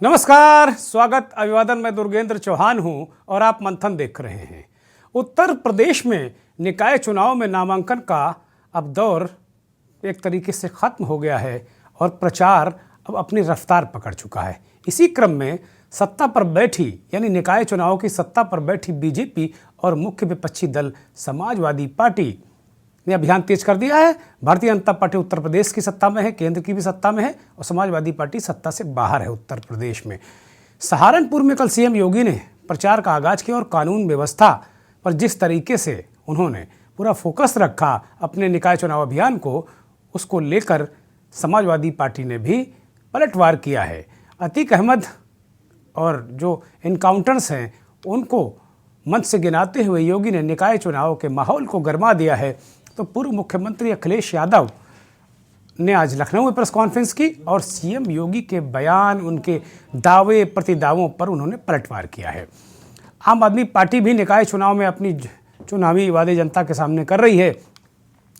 नमस्कार, स्वागत, अभिवादन। मैं दुर्गेंद्र चौहान हूं और आप मंथन देख रहे हैं। उत्तर प्रदेश में निकाय चुनाव में नामांकन का अब दौर एक तरीके से खत्म हो गया है और प्रचार अब अपनी रफ्तार पकड़ चुका है। इसी क्रम में सत्ता पर बैठी यानी निकाय चुनाव की सत्ता पर बैठी बीजेपी और मुख्य विपक्षी दल समाजवादी पार्टी ने अभियान तेज कर दिया है। भारतीय जनता पार्टी उत्तर प्रदेश की सत्ता में है, केंद्र की भी सत्ता में है और समाजवादी पार्टी सत्ता से बाहर है उत्तर प्रदेश में। सहारनपुर में कल सीएम योगी ने प्रचार का आगाज किया और कानून व्यवस्था पर जिस तरीके से उन्होंने पूरा फोकस रखा अपने निकाय चुनाव अभियान को, उसको लेकर समाजवादी पार्टी ने भी पलटवार किया है। अतीक अहमद और जो इनकाउंटर्स हैं उनको मंच से गिनाते हुए योगी ने निकाय चुनाव के माहौल को गरमा दिया है। तो पूर्व मुख्यमंत्री अखिलेश यादव ने आज लखनऊ में प्रेस कॉन्फ्रेंस की और सीएम योगी के बयान, उनके दावे प्रतिदावों पर उन्होंने पलटवार किया है। आम आदमी पार्टी भी निकाय चुनाव में अपनी चुनावी वादे जनता के सामने कर रही है।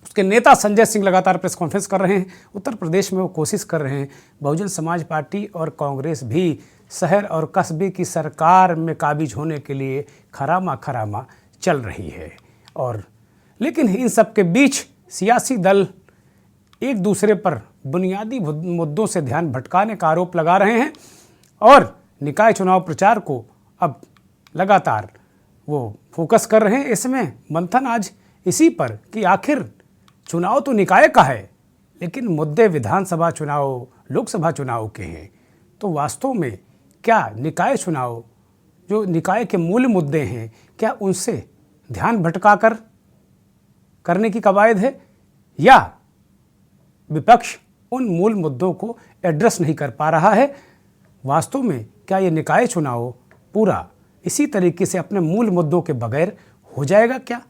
उसके नेता संजय सिंह लगातार प्रेस कॉन्फ्रेंस कर रहे हैं। उत्तर प्रदेश में वो कोशिश कर रहे हैं। बहुजन समाज पार्टी और कांग्रेस भी शहर और कस्बे की सरकार में काबिज होने के लिए खरामा चल रही है। और लेकिन इन सब के बीच सियासी दल एक दूसरे पर बुनियादी मुद्दों से ध्यान भटकाने का आरोप लगा रहे हैं और निकाय चुनाव प्रचार को अब लगातार वो फोकस कर रहे हैं। इसमें मंथन आज इसी पर कि आखिर चुनाव तो निकाय का है, लेकिन मुद्दे विधानसभा चुनाव, लोकसभा चुनाव के हैं। तो वास्तव में क्या निकाय चुनाव, जो निकाय के मूल मुद्दे हैं, क्या उनसे ध्यान भटकाकर करने की कवायद है या विपक्ष उन मूल मुद्दों को एड्रेस नहीं कर पा रहा है? वास्तव में क्या ये निकाय चुनाव पूरा इसी तरीके से अपने मूल मुद्दों के बगैर हो जाएगा क्या?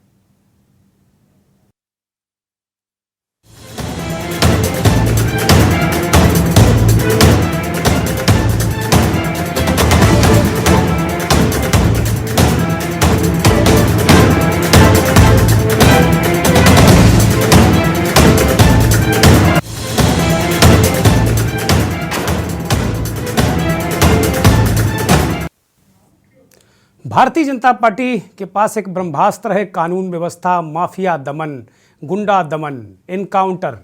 भारतीय जनता पार्टी के पास एक ब्रह्मास्त्र है, कानून व्यवस्था, माफिया दमन, गुंडा दमन, एनकाउंटर,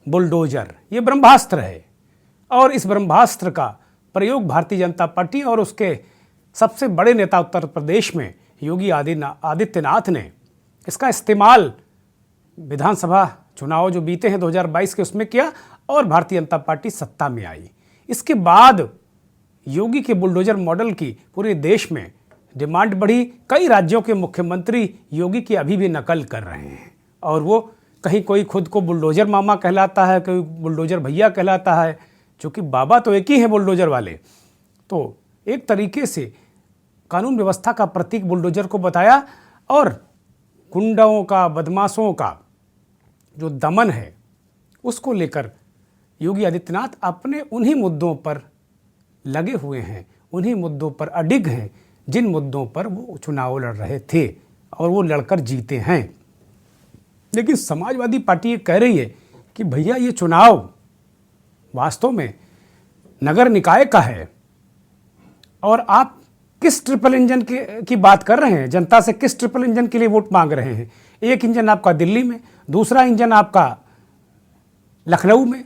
बुलडोजर। ये ब्रह्मास्त्र है और इस ब्रह्मास्त्र का प्रयोग भारतीय जनता पार्टी और उसके सबसे बड़े नेता उत्तर प्रदेश में योगी आदित्यनाथ ने इसका इस्तेमाल विधानसभा चुनाव जो बीते हैं 2022 के, उसमें किया और भारतीय जनता पार्टी सत्ता में आई। इसके बाद योगी के बुलडोजर मॉडल की पूरे देश में डिमांड बढ़ी। कई राज्यों के मुख्यमंत्री योगी की अभी भी नकल कर रहे हैं और वो कहीं कोई खुद को बुलडोजर मामा कहलाता है, कोई बुलडोजर भैया कहलाता है, क्योंकि बाबा तो एक ही है बुलडोजर वाले। तो एक तरीके से कानून व्यवस्था का प्रतीक बुलडोजर को बताया और गुंडाओं का, बदमाशों का जो दमन है उसको लेकर योगी आदित्यनाथ अपने उन्हीं मुद्दों पर लगे हुए हैं, उन्हीं मुद्दों पर अडिग हैं जिन मुद्दों पर वो चुनाव लड़ रहे थे और वो लड़कर जीते हैं। लेकिन समाजवादी पार्टी ये कह रही है कि भैया ये चुनाव वास्तव में नगर निकाय का है और आप किस ट्रिपल इंजन की बात कर रहे हैं? जनता से किस ट्रिपल इंजन के लिए वोट मांग रहे हैं? एक इंजन आपका दिल्ली में, दूसरा इंजन आपका लखनऊ में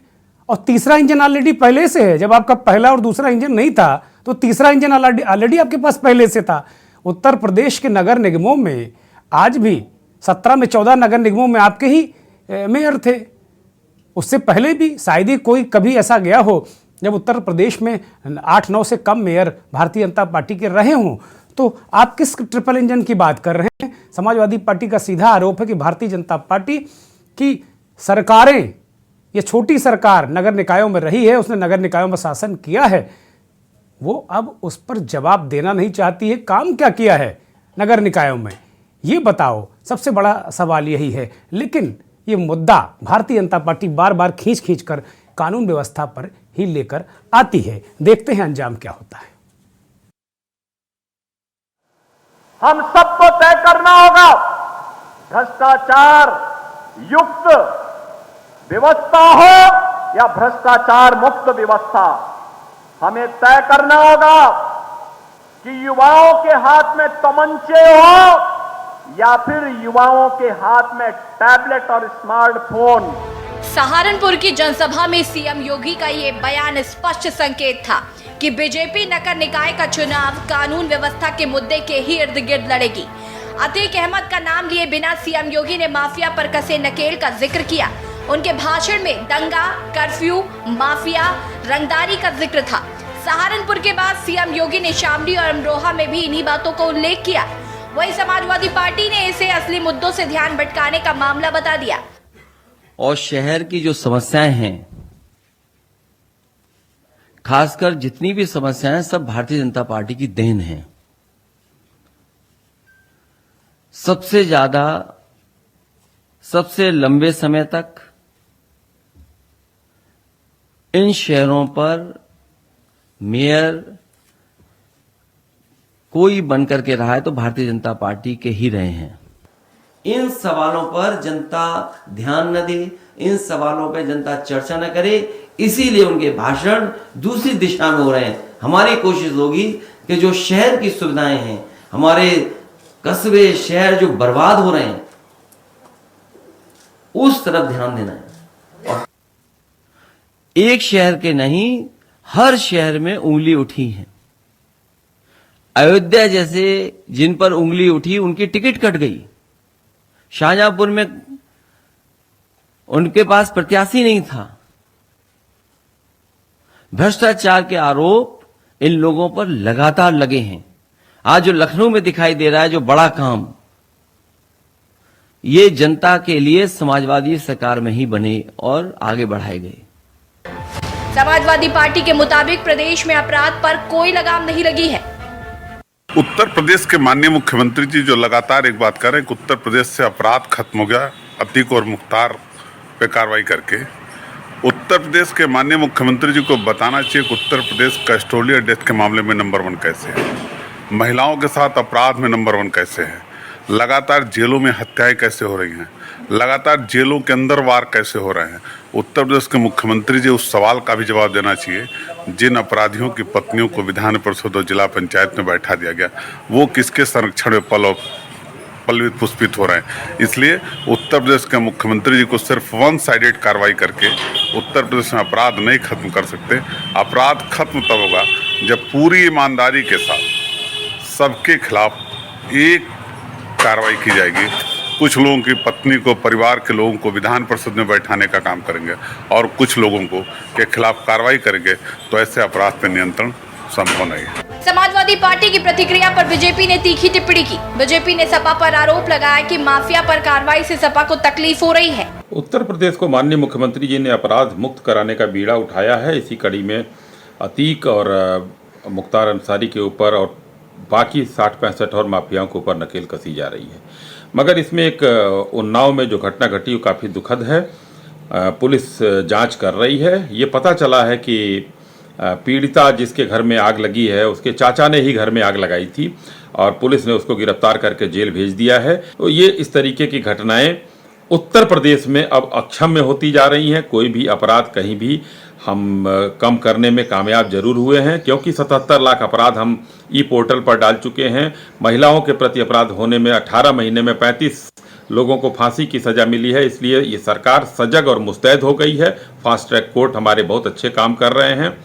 और तीसरा इंजन ऑलरेडी पहले से है। जब आपका पहला और दूसरा इंजन नहीं था तो तीसरा इंजन ऑलरेडी आपके पास पहले से था। उत्तर प्रदेश के नगर निगमों में आज भी 17 में 14 नगर निगमों में आपके ही मेयर थे। उससे पहले भी शायद ही कोई कभी ऐसा गया हो जब उत्तर प्रदेश में 8-9 से कम मेयर भारतीय जनता पार्टी के रहे हों। तो आप किस ट्रिपल इंजन की बात कर रहे हैं? समाजवादी पार्टी का सीधा आरोप है कि भारतीय जनता पार्टी की सरकारें, ये छोटी सरकार नगर निकायों में रही है, उसने नगर निकायों में शासन किया है, वो अब उस पर जवाब देना नहीं चाहती है। काम क्या किया है नगर निकायों में, ये बताओ, सबसे बड़ा सवाल यही है। लेकिन ये मुद्दा भारतीय जनता पार्टी बार बार खींच कर कानून व्यवस्था पर ही लेकर आती है। देखते हैं अंजाम क्या होता है। हम सबको तय करना होगा भ्रष्टाचार युक्त व्यवस्था हो या भ्रष्टाचार मुक्त व्यवस्था। हमें तय करना होगा कि युवाओं के हाथ में तमंचे हो या फिर युवाओं के हाथ में टैबलेट और स्मार्टफोन। सहारनपुर की जनसभा में सीएम योगी का ये बयान स्पष्ट संकेत था कि बीजेपी नगर निकाय का चुनाव कानून व्यवस्था के मुद्दे के ही इर्द गिर्द लड़ेगी। अतीक अहमद का नाम लिए बिना सीएम योगी ने माफिया पर कसे नकेल का जिक्र किया। उनके भाषण में दंगा, कर्फ्यू, माफिया, रंगदारी का जिक्र था। सहारनपुर के बाद सीएम योगी ने शामली और अमरोहा में भी इन्हीं बातों का उल्लेख किया। वहीं समाजवादी पार्टी ने इसे असली मुद्दों से ध्यान भटकाने का मामला बता दिया। और शहर की जो समस्याएं हैं, खासकर जितनी भी समस्याएं, सब भारतीय जनता पार्टी की देन है। सबसे ज्यादा, सबसे लंबे समय तक इन शहरों पर मेयर कोई बनकर के रहा है तो भारतीय जनता पार्टी के ही रहे हैं। इन सवालों पर जनता ध्यान न दे, इन सवालों पर जनता चर्चा न करे, इसीलिए उनके भाषण दूसरी दिशा में हो रहे हैं। हमारी कोशिश होगी कि जो शहर की सुविधाएं हैं, हमारे कस्बे शहर जो बर्बाद हो रहे हैं, उस तरफ ध्यान देना है। और एक शहर के नहीं, हर शहर में उंगली उठी है। अयोध्या जैसे जिन पर उंगली उठी उनकी टिकट कट गई। शाहजहांपुर में उनके पास प्रत्याशी नहीं था। भ्रष्टाचार के आरोप इन लोगों पर लगातार लगे हैं। आज जो लखनऊ में दिखाई दे रहा है जो बड़ा काम, ये जनता के लिए समाजवादी सरकार में ही बने और आगे बढ़ाए गए। समाजवादी पार्टी के मुताबिक प्रदेश में अपराध पर कोई लगाम नहीं लगी है। उत्तर प्रदेश के माननीय मुख्यमंत्री जी जो लगातार एक बात कर रहे हैं कि उत्तर प्रदेश से अपराध खत्म हो गया, अतीक और मुख्तार पे कार्रवाई करके। उत्तर प्रदेश के माननीय मुख्यमंत्री जी को बताना चाहिए कि उत्तर प्रदेश कस्टोडियल डेथ के मामले में नंबर 1 कैसे है, महिलाओं के साथ अपराध में नंबर 1 कैसे है, लगातार जेलों में हत्याएं कैसे हो रही हैं, लगातार जेलों के अंदर वार कैसे हो रहे हैं। उत्तर प्रदेश के मुख्यमंत्री जी उस सवाल का भी जवाब देना चाहिए, जिन अपराधियों की पत्नियों को विधान परिषद और जिला पंचायत में बैठा दिया गया, वो किसके संरक्षण में पल्लवित पुष्पित हो रहे हैं। इसलिए उत्तर प्रदेश के मुख्यमंत्री जी को सिर्फ वन साइडेड कार्रवाई करके उत्तर प्रदेश में अपराध नहीं खत्म कर सकते। अपराध खत्म तब होगा जब पूरी ईमानदारी के साथ सबके खिलाफ एक कार्रवाई की जाएगी। कुछ लोगों की पत्नी को, परिवार के लोगों को विधान परिषद में बैठाने का काम करेंगे और कुछ लोगों को के खिलाफ कार्रवाई करेंगे, तो ऐसे अपराध पर नियंत्रण संभव नहीं है। समाजवादी पार्टी की प्रतिक्रिया पर बीजेपी ने तीखी टिप्पणी की। बीजेपी ने सपा पर आरोप लगाया कि माफिया पर कार्रवाई से सपा को तकलीफ हो रही है। उत्तर प्रदेश को माननीय मुख्यमंत्री जी ने अपराध मुक्त कराने का बीड़ा उठाया है। इसी कड़ी में अतीक और मुख्तार अंसारी के ऊपर और बाकी 60-65 और माफियाओं के ऊपर नकेल कसी जा रही है। मगर इसमें एक उन्नाव में जो घटना घटी वो काफ़ी दुखद है। पुलिस जांच कर रही है। ये पता चला है कि पीड़िता जिसके घर में आग लगी है उसके चाचा ने ही घर में आग लगाई थी और पुलिस ने उसको गिरफ्तार करके जेल भेज दिया है। तो ये इस तरीके की घटनाएं उत्तर प्रदेश में अब अक्षम्य होती जा रही हैं। कोई भी अपराध कहीं भी हम कम करने में कामयाब जरूर हुए हैं, क्योंकि 77 लाख अपराध हम ई पोर्टल पर डाल चुके हैं। महिलाओं के प्रति अपराध होने में 18 महीने में 35 लोगों को फांसी की सजा मिली है। इसलिए ये सरकार सजग और मुस्तैद हो गई है। फास्ट ट्रैक कोर्ट हमारे बहुत अच्छे काम कर रहे हैं।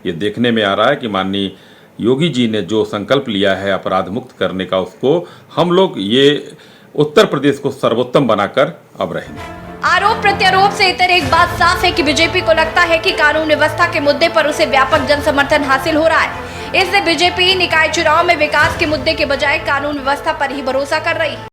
ये देखने में आ रहा है कि माननीय योगी जी ने जो संकल्प लिया है अपराध मुक्त करने का, उसको हम लोग ये उत्तर प्रदेश को सर्वोत्तम बनाकर अब रहेंगे। आरोप प्रत्यारोप से इतर एक बात साफ है कि बीजेपी को लगता है कि कानून व्यवस्था के मुद्दे पर उसे व्यापक जन समर्थन हासिल हो रहा है। इससे बीजेपी निकाय चुनाव में विकास के मुद्दे के बजाय कानून व्यवस्था पर ही भरोसा कर रही है।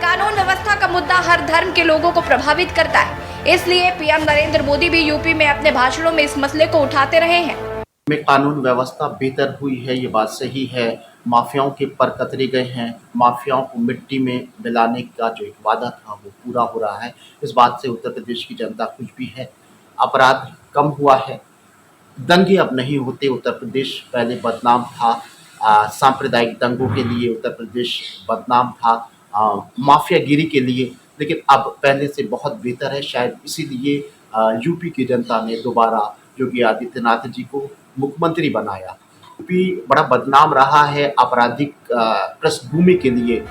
कानून व्यवस्था का मुद्दा हर धर्म के लोगों को प्रभावित करता है। इसलिए पीएम नरेंद्र मोदी भी यूपी में अपने भाषणों में इस मसले को उठाते रहे हैं। में कानून व्यवस्था बेहतर हुई है, ये बात सही है। माफियाओं के पर कतरे गए हैं। माफियाओं को मिट्टी में मिलाने का जो एक वादा था वो पूरा हो रहा है। इस बात से उत्तर प्रदेश की जनता खुश भी है। अपराध कम हुआ है, दंगे अब नहीं होते। उत्तर प्रदेश पहले बदनाम था सांप्रदायिक दंगों के लिए, उत्तर प्रदेश बदनाम था माफियागिरी के लिए, लेकिन अब पहले से बहुत बेहतर है। शायद इसीलिए यूपी की जनता ने दोबारा योगी आदित्यनाथ जी को मुख्यमंत्री बनाया। यूपी बड़ा बदनाम रहा है आपराधिक पृष्ठभूमि के लिए।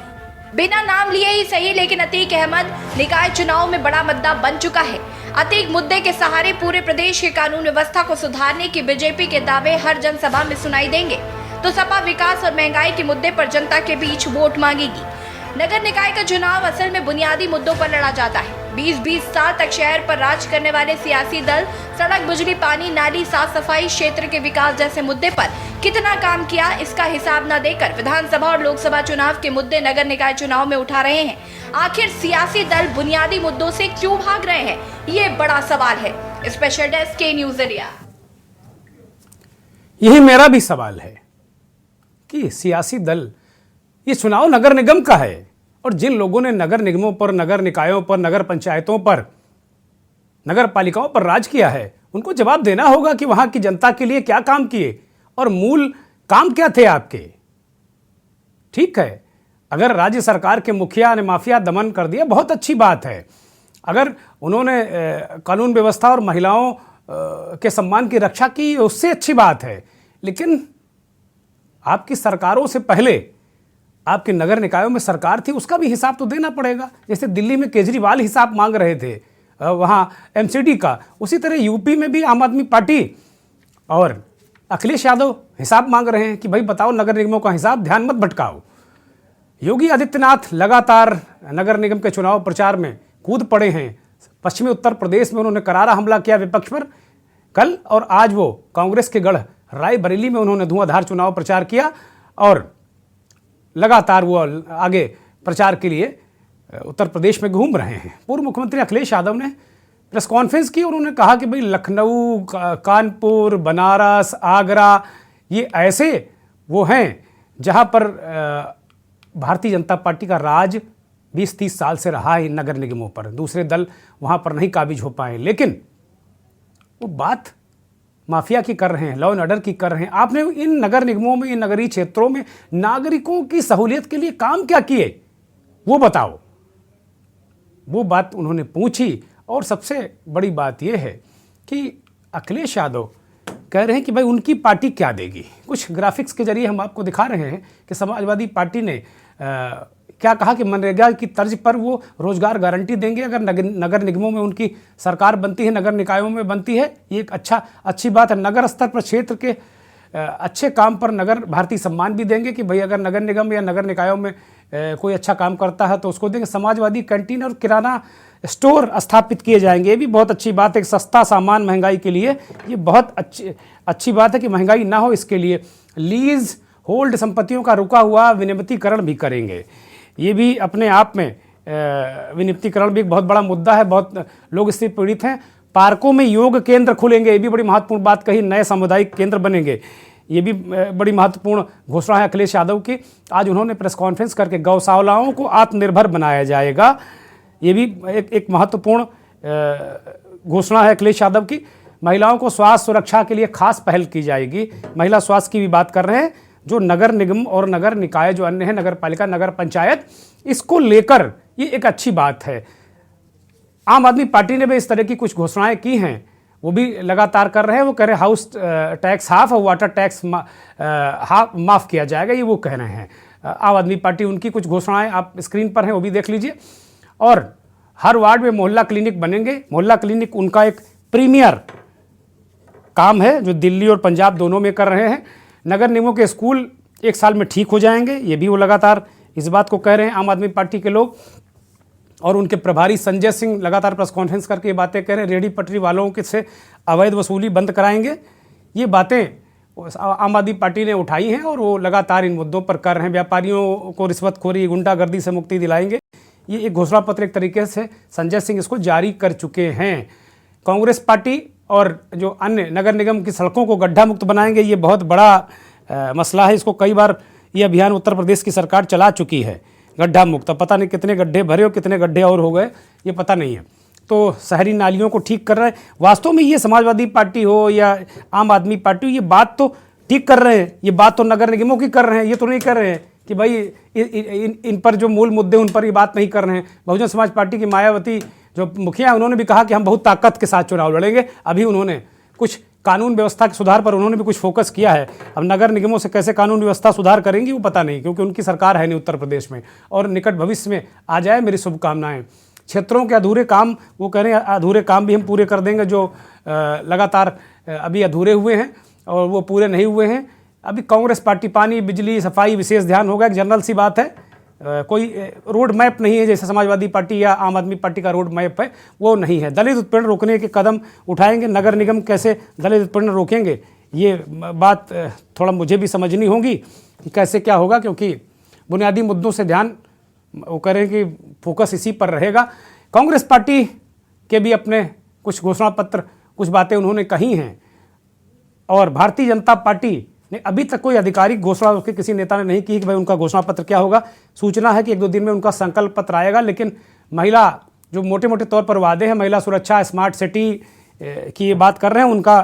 बिना नाम लिए ही सही, लेकिन अतीक अहमद निकाय चुनाव में बड़ा मुद्दा बन चुका है। अतीक मुद्दे के सहारे पूरे प्रदेश की कानून व्यवस्था को सुधारने की बीजेपी के दावे हर जनसभा में सुनाई देंगे, तो सपा विकास और महंगाई के मुद्दे पर जनता के बीच वोट मांगेगी। नगर निकाय का चुनाव असल में बुनियादी मुद्दों पर लड़ा जाता है। 20-20 साल तक शहर पर राज करने वाले सियासी दल सड़क, बिजली, पानी, नाली, साफ सफाई, क्षेत्र के विकास जैसे मुद्दे पर कितना काम किया, इसका हिसाब न देकर विधानसभा और लोकसभा चुनाव के मुद्दे नगर निकाय चुनाव में उठा रहे हैं। आखिर सियासी दल बुनियादी मुद्दों से क्यों भाग रहे हैं, ये बड़ा सवाल है। स्पेशल डेस्क के न्यूज इंडिया। यही मेरा भी सवाल है कि सियासी दल, ये चुनाव नगर निगम का है और जिन लोगों ने नगर निगमों पर, नगर निकायों पर, नगर पंचायतों पर, नगर पालिकाओं पर राज किया है, उनको जवाब देना होगा कि वहां की जनता के लिए क्या काम किए और मूल काम क्या थे आपके। ठीक है, अगर राज्य सरकार के मुखिया ने माफिया दमन कर दिया, बहुत अच्छी बात है। अगर उन्होंने कानून व्यवस्था और महिलाओं के सम्मान की रक्षा की, उससे अच्छी बात है। लेकिन आपकी सरकारों से पहले आपके नगर निकायों में सरकार थी, उसका भी हिसाब तो देना पड़ेगा। जैसे दिल्ली में केजरीवाल हिसाब मांग रहे थे वहाँ एमसीडी का, उसी तरह यूपी में भी आम आदमी पार्टी और अखिलेश यादव हिसाब मांग रहे हैं कि भाई बताओ नगर निगमों का हिसाब, ध्यान मत भटकाओ। योगी आदित्यनाथ लगातार नगर निगम के चुनाव प्रचार में कूद पड़े हैं। पश्चिमी उत्तर प्रदेश में उन्होंने करारा हमला किया विपक्ष पर। कल और आज वो कांग्रेस के गढ़ रायबरेली में उन्होंने धुआंधार चुनाव प्रचार किया और लगातार वो आगे प्रचार के लिए उत्तर प्रदेश में घूम रहे हैं। पूर्व मुख्यमंत्री अखिलेश यादव ने प्रेस कॉन्फ्रेंस की और उन्होंने कहा कि भाई लखनऊ, कानपुर, बनारस, आगरा, ये ऐसे वो हैं जहां पर भारतीय जनता पार्टी का राज 20-30 साल से रहा है नगर निगमों पर। दूसरे दल वहां पर नहीं काबिज हो पाए, लेकिन वो बात माफिया की कर रहे हैं, लॉ एंड ऑर्डर की कर रहे हैं। आपने इन नगर निगमों में, इन नगरीय क्षेत्रों में नागरिकों की सहूलियत के लिए काम क्या किए, वो बताओ। वो बात उन्होंने पूछी। और सबसे बड़ी बात यह है कि अखिलेश यादव कह रहे हैं कि भाई उनकी पार्टी क्या देगी। कुछ ग्राफिक्स के जरिए हम आपको दिखा रहे हैं कि समाजवादी पार्टी ने क्या कहा कि मनरेगा की तर्ज पर वो रोजगार गारंटी देंगे अगर नगर निगमों में उनकी सरकार बनती है, नगर निकायों में बनती है। ये एक अच्छी बात है। नगर स्तर पर क्षेत्र के अच्छे काम पर नगर भारतीय सम्मान भी देंगे कि भाई अगर नगर निगम या नगर निकायों में कोई अच्छा काम करता है तो उसको देंगे। समाजवादी कैंटीन और किराना स्टोर स्थापित किए जाएंगे, ये भी बहुत अच्छी बात है। एक सस्ता सामान महंगाई के लिए ये बहुत अच्छी बात है कि महंगाई ना हो, इसके लिए लीज होल्ड संपत्तियों का रुका हुआ विनियमितीकरण भी करेंगे। ये भी अपने आप में विनियमितीकरण भी एक बहुत बड़ा मुद्दा है, बहुत लोग इससे पीड़ित हैं। पार्कों में योग केंद्र खुलेंगे, ये भी बड़ी महत्वपूर्ण बात कही। नए सामुदायिक केंद्र बनेंगे, ये भी बड़ी महत्वपूर्ण घोषणा है अखिलेश यादव की। आज उन्होंने प्रेस कॉन्फ्रेंस करके गौशालाओं को आत्मनिर्भर बनाया जाएगा, ये भी एक महत्वपूर्ण घोषणा है अखिलेश यादव की। महिलाओं को स्वास्थ्य सुरक्षा के लिए खास पहल की जाएगी। महिला स्वास्थ्य की भी बात कर रहे हैं। जो नगर निगम और नगर निकाय जो अन्य है, नगर पालिका, नगर पंचायत, इसको लेकर ये एक अच्छी बात है। आम आदमी पार्टी ने भी इस तरह की कुछ घोषणाएं की हैं, वो भी लगातार कर रहे हैं। वो कह रहे हैं हाउस टैक्स हाफ और वाटर टैक्स माफ़ किया जाएगा, ये वो कह रहे हैं। आम आदमी पार्टी, उनकी कुछ घोषणाएं आप स्क्रीन पर हैं, वो भी देख लीजिए। और हर वार्ड में मोहल्ला क्लिनिक बनेंगे। मोहल्ला क्लिनिक उनका एक प्रीमियर काम है जो दिल्ली और पंजाब दोनों में कर रहे हैं। नगर निगमों के स्कूल 1 साल में ठीक हो जाएंगे, ये भी वो लगातार इस बात को कह रहे हैं आम आदमी पार्टी के लोग। और उनके प्रभारी संजय सिंह लगातार प्रेस कॉन्फ्रेंस करके ये बातें कह रहे हैं। रेहड़ी पटरी वालों के से अवैध वसूली बंद कराएंगे। ये बातें आम आदमी पार्टी ने उठाई हैं और वो लगातार इन मुद्दों पर कर रहे हैं। व्यापारियों को रिश्वतखोरी, गुंडागर्दी से मुक्ति दिलाएंगे। ये एक घोषणा पत्र एक तरीके से संजय सिंह इसको जारी कर चुके हैं। कांग्रेस पार्टी और जो अन्य नगर निगम की सड़कों को गड्ढा मुक्त बनाएंगे, ये बहुत बड़ा मसला है। इसको कई बार ये अभियान उत्तर प्रदेश की सरकार चला चुकी है, गड्ढा मुक्त। पता नहीं कितने गड्ढे भरे और कितने गड्ढे और हो गए, ये पता नहीं है। तो शहरी नालियों को ठीक कर रहे हैं। वास्तव में ये समाजवादी पार्टी हो या आम आदमी पार्टी हो, ये बात तो ठीक कर रहे हैं। ये बात तो नगर निगमों की कर रहे हैं, ये तो नहीं कर रहे हैं कि भाई इन पर जो मूल मुद्दे उन पर ये बात नहीं कर रहे हैं। बहुजन समाज पार्टी की मायावती जो मुखिया है, उन्होंने भी कहा कि हम बहुत ताकत के साथ चुनाव लड़ेंगे। अभी उन्होंने कुछ कानून व्यवस्था के सुधार पर उन्होंने भी कुछ फोकस किया है। अब नगर निगमों से कैसे कानून व्यवस्था सुधार करेंगी वो पता नहीं, क्योंकि उनकी सरकार है नहीं उत्तर प्रदेश में, और निकट भविष्य में आ जाए मेरी शुभकामनाएं। क्षेत्रों के अधूरे काम, वो कह रहे हैं अधूरे काम भी हम पूरे कर देंगे जो लगातार अभी अधूरे हुए हैं और वो पूरे नहीं हुए हैं। अभी कांग्रेस पार्टी पानी, बिजली, सफाई विशेष ध्यान होगा, एक जनरल सी बात है। कोई रोड मैप नहीं है जैसे समाजवादी पार्टी या आम आदमी पार्टी का रोड मैप है, वो नहीं है। दलित उत्पीड़न रोकने के कदम उठाएंगे, नगर निगम कैसे दलित उत्पीड़न रोकेंगे, ये बात थोड़ा मुझे भी समझनी होगी कि कैसे क्या होगा, क्योंकि बुनियादी मुद्दों से ध्यान वो करें कि फोकस इसी पर रहेगा। कांग्रेस पार्टी के भी अपने कुछ घोषणा पत्र, कुछ बातें उन्होंने कही हैं, और भारतीय जनता पार्टी ने अभी तक कोई आधिकारिक घोषणा उसके किसी नेता ने नहीं की कि भाई उनका घोषणा पत्र क्या होगा। सूचना है कि 1-2 दिन में उनका संकल्प पत्र आएगा, लेकिन महिला जो मोटे मोटे तौर पर वादे हैं, महिला सुरक्षा, स्मार्ट सिटी की ये बात कर रहे हैं, उनका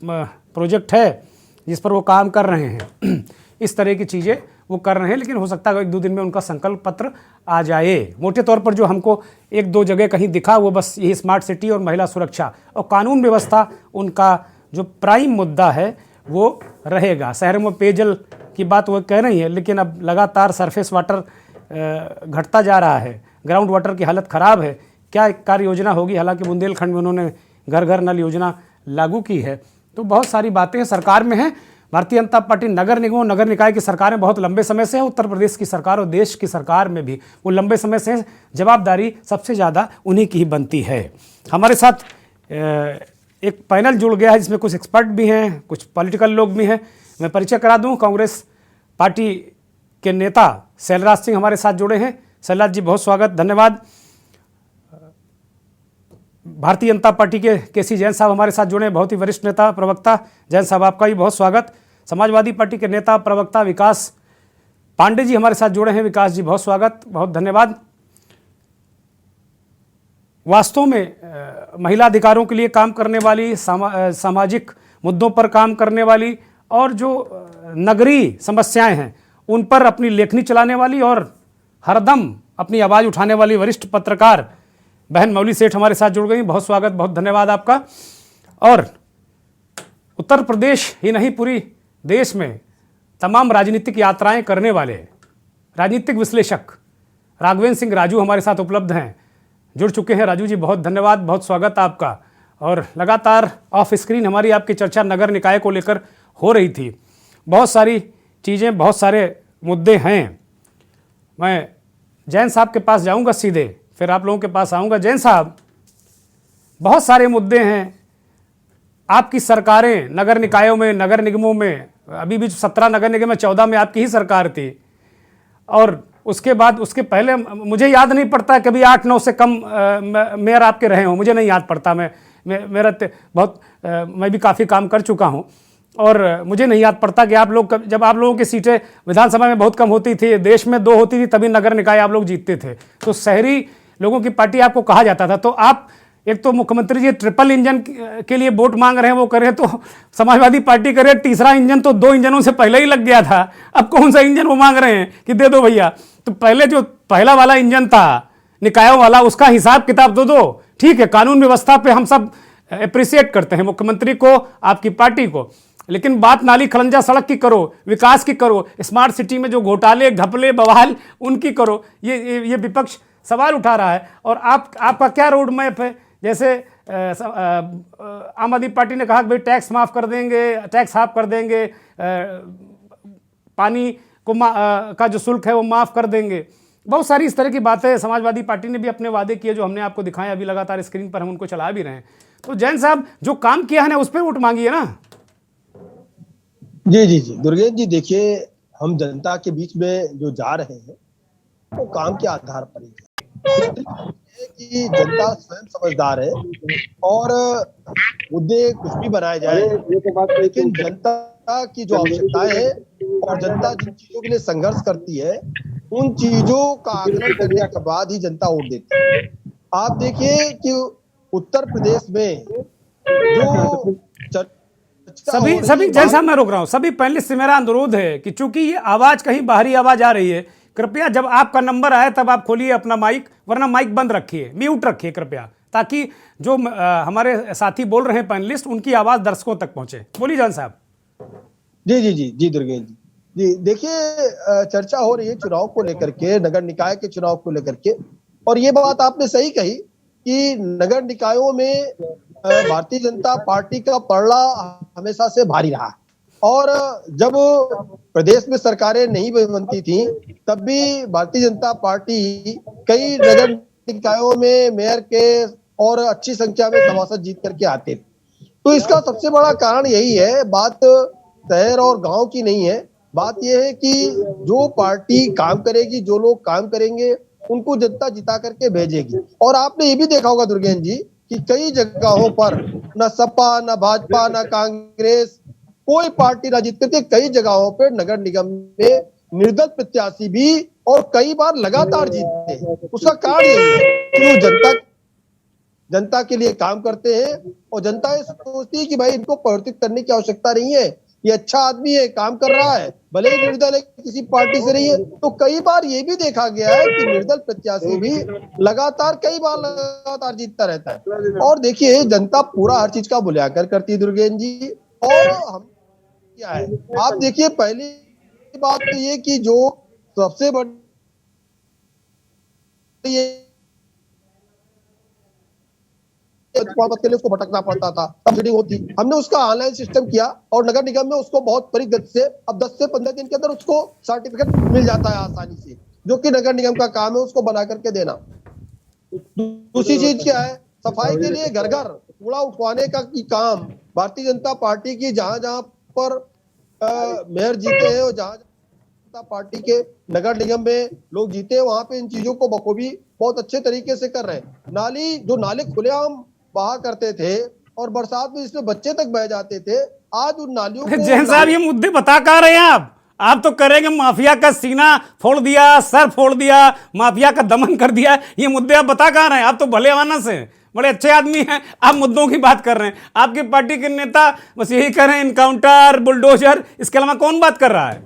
प्रोजेक्ट है जिस पर वो काम कर रहे हैं। इस तरह की चीज़ें वो कर रहे हैं, लेकिन हो सकता है 1-2 दिन में उनका संकल्प पत्र आ जाए। मोटे तौर पर जो हमको 1-2 जगह कहीं दिखा वो बस यही स्मार्ट सिटी और महिला सुरक्षा और कानून व्यवस्था, उनका जो प्राइम मुद्दा है वो रहेगा। शहरों में पेयजल की बात वो कह रही है, लेकिन अब लगातार सरफेस वाटर घटता जा रहा है, ग्राउंड वाटर की हालत ख़राब है। क्या कार्य योजना होगी? हालांकि बुंदेलखंड में उन्होंने घर घर नल योजना लागू की है। तो बहुत सारी बातें सरकार में हैं। भारतीय जनता पार्टी नगर निगमों, नगर निकाय की सरकारें बहुत लंबे समय से है। उत्तर प्रदेश की सरकार और देश की सरकार में भी वो लंबे समय से जवाबदारी सबसे ज़्यादा उन्हीं की ही बनती है। हमारे साथ एक पैनल जुड़ गया है जिसमें कुछ एक्सपर्ट भी हैं, कुछ पॉलिटिकल लोग भी हैं। मैं परिचय करा दूं, कांग्रेस पार्टी के नेता शैलराज सिंह हमारे साथ जुड़े हैं। शैलराज जी बहुत स्वागत, धन्यवाद। भारतीय जनता पार्टी के केसी जैन साहब हमारे साथ जुड़े हैं, बहुत ही वरिष्ठ नेता प्रवक्ता। जैन साहब आपका भी बहुत स्वागत। समाजवादी पार्टी के नेता प्रवक्ता विकास पांडे जी हमारे साथ जुड़े हैं। विकास जी बहुत स्वागत, बहुत धन्यवाद। वास्तव में महिला अधिकारों के लिए काम करने वाली, सामाजिक मुद्दों पर काम करने वाली और जो नगरीय समस्याएं हैं उन पर अपनी लेखनी चलाने वाली और हरदम अपनी आवाज़ उठाने वाली वरिष्ठ पत्रकार बहन मौली सेठ हमारे साथ जुड़ गई। बहुत स्वागत, बहुत धन्यवाद आपका। और उत्तर प्रदेश ही नहीं पूरी देश में तमाम राजनीतिक यात्राएं करने वाले राजनीतिक विश्लेषक राघवेंद्र सिंह राजू हमारे साथ उपलब्ध हैं, जुड़ चुके हैं। राजू जी बहुत धन्यवाद, बहुत स्वागत आपका। और लगातार ऑफ स्क्रीन हमारी आपकी चर्चा नगर निकाय को लेकर हो रही थी। बहुत सारी चीज़ें, बहुत सारे मुद्दे हैं। मैं जैन साहब के पास जाऊंगा सीधे, फिर आप लोगों के पास आऊंगा। जैन साहब, बहुत सारे मुद्दे हैं। आपकी सरकारें नगर निकायों में, नगर निगमों में, अभी भी 17 नगर निगम में 14 में आपकी ही सरकार थी, और उसके बाद उसके पहले मुझे याद नहीं पड़ता कभी 8-9 से कम मेयर आपके रहे हों, मुझे नहीं याद पड़ता। मैं भी काफ़ी काम कर चुका हूं, और मुझे नहीं याद पड़ता कि आप लोग, जब आप लोगों की सीटें विधानसभा में बहुत कम होती थी, देश में 2 होती थी, तभी नगर निकाय आप लोग जीतते थे। तो शहरी लोगों की पार्टी आपको कहा जाता था। तो आप एक तो मुख्यमंत्री जी ट्रिपल इंजन के लिए वोट मांग रहे हैं, वो करें तो समाजवादी पार्टी करे तीसरा इंजन, तो 2 इंजनों से पहले ही लग गया था। अब कौन सा इंजन वो मांग रहे हैं कि दे दो भैया? तो पहले जो पहला वाला इंजन था निकायों वाला, उसका हिसाब किताब दो। ठीक है, कानून व्यवस्था पे हम सब अप्रिशिएट करते हैं मुख्यमंत्री को, आपकी पार्टी को, लेकिन बात नाली खलंजा सड़क की करो, विकास की करो, स्मार्ट सिटी में जो घोटाले घपले बवाल उनकी करो। ये विपक्ष सवाल उठा रहा है। और आपका क्या रोड मैप है? जैसे आम आदमी पार्टी ने कहा कि भाई टैक्स माफ़ कर देंगे, टैक्स हाफ कर देंगे, पानी को का जो शुल्क है वो माफ़ कर देंगे। बहुत सारी इस तरह की बातें समाजवादी पार्टी ने भी अपने वादे किए, जो हमने आपको दिखाए, अभी लगातार स्क्रीन पर हम उनको चला भी रहे हैं। तो जैन साहब, जो काम किया है ना उस पर वोट मांगिए ना। जी दुर्गेश जी, देखिए, हम जनता के बीच में जो जा रहे हैं वो काम के आधार पर ही है कि जनता स्वयं समझदार है, और मुद्दे कुछ भी बनाए जाए, लेकिन जनता की जो आवश्यकताएं है और जनता जिन चीजों के लिए संघर्ष करती है, उन चीजों का आकलन करने के बाद ही जनता वोट देती है। आप देखिए कि उत्तर प्रदेश में जो सभी जैन साहब, मैं रोक रहा हूं, सभी पैनलिस्ट से मेरा अनुरोध है कि चूंकि ये आवाज कहीं बाहरी आवाज आ रही है, कृपया जब आपका नंबर आए तब आप खोलिए अपना माइक, वरना माइक बंद रखिए, म्यूट रखिए कृपया, ताकि जो हमारे साथी बोल रहे हैं पैनलिस्ट, उनकी आवाज़ दर्शकों तक पहुंचे। बोलिए जान साहब। जी दुर्गेश जी, देखिए चर्चा हो रही है चुनाव को लेकर के, नगर निकाय के चुनाव को लेकर के, और ये बात आपने सही कही कि नगर निकायों में भारतीय जनता पार्टी का पलड़ा हमेशा से भारी रहा, और जब प्रदेश में सरकारें नहीं बनती थी तब भी भारतीय जनता पार्टी कई नगर निकायों में मेयर के और अच्छी संख्या में सभासद जीत करके आते। तो इसका सबसे बड़ा कारण यही है, बात शहर और गांव की नहीं है, बात यह है कि जो पार्टी काम करेगी, जो लोग काम करेंगे, उनको जनता जिता करके भेजेगी। और आपने ये भी देखा होगा दुर्गेश जी कि कई जगहों पर न सपा, न भाजपा, न कांग्रेस, कोई पार्टी ना जीत करके कई जगहों पर नगर निगम में निर्दल प्रत्याशी भी और कई बार लगातार जीतते हैं। उसका कारण यही है कि वो जनता के लिए काम करते हैं, और जनता ये सोचती है कि भाई इनको परिवर्तित करने की आवश्यकता नहीं है, ये अच्छा आदमी है, काम कर रहा है, भले ही निर्दल है, किसी पार्टी से नहीं है। तो कई बार ये भी देखा गया है कि निर्दल प्रत्याशी भी कई बार लगातार जीतता रहता है। और देखिए जनता पूरा हर चीज का मूल्यांकन करती है दुर्गेश जी, और हम क्या है, आप देखिए पहली बात तो ये कि जो सबसे बड़ी के लिए उसको भटकना पड़ता था, तब मीटिंग होती, हमने उसका ऑनलाइन सिस्टम किया और नगर निगम में उसको बहुत बड़ी गति से अब 10 से 15 दिन के अंदर उसको सर्टिफिकेट मिल जाता है आसानी से, जो कि नगर निगम का काम है उसको बना करके देना। दूसरी चीज क्या है, सफाई के लिए घर घर कूड़ा उठवाने का काम भारतीय जनता पार्टी की जहां जहां पर मेयर जीते हैं और जहां जनता पार्टी के नगर निगम में लोग जीते हैं, वहां पे इन चीजों को बखूबी बहुत अच्छे तरीके से कर रहे हैं। नाले खुलेआम बहा करते थे और बरसात में इसमें बच्चे तक बह जाते थे, आज उन नालियों को जैन साहब ये मुद्दे बता कहाँ रहे हैं आप तो करेंगे माफिया का सीना फोड़ दिया, सर फोड़ दिया, माफिया का दमन कर दिया, ये मुद्दे आप बता कहाँ रहे हैं? आप तो भले मानस हैं, बड़े अच्छे आदमी हैं, आप मुद्दों की बात कर रहे हैं। आपकी पार्टी के नेता बस यही कर रहे हैं, इनकाउंटर, बुलडोजर, इसके अलावा कौन बात कर रहा है?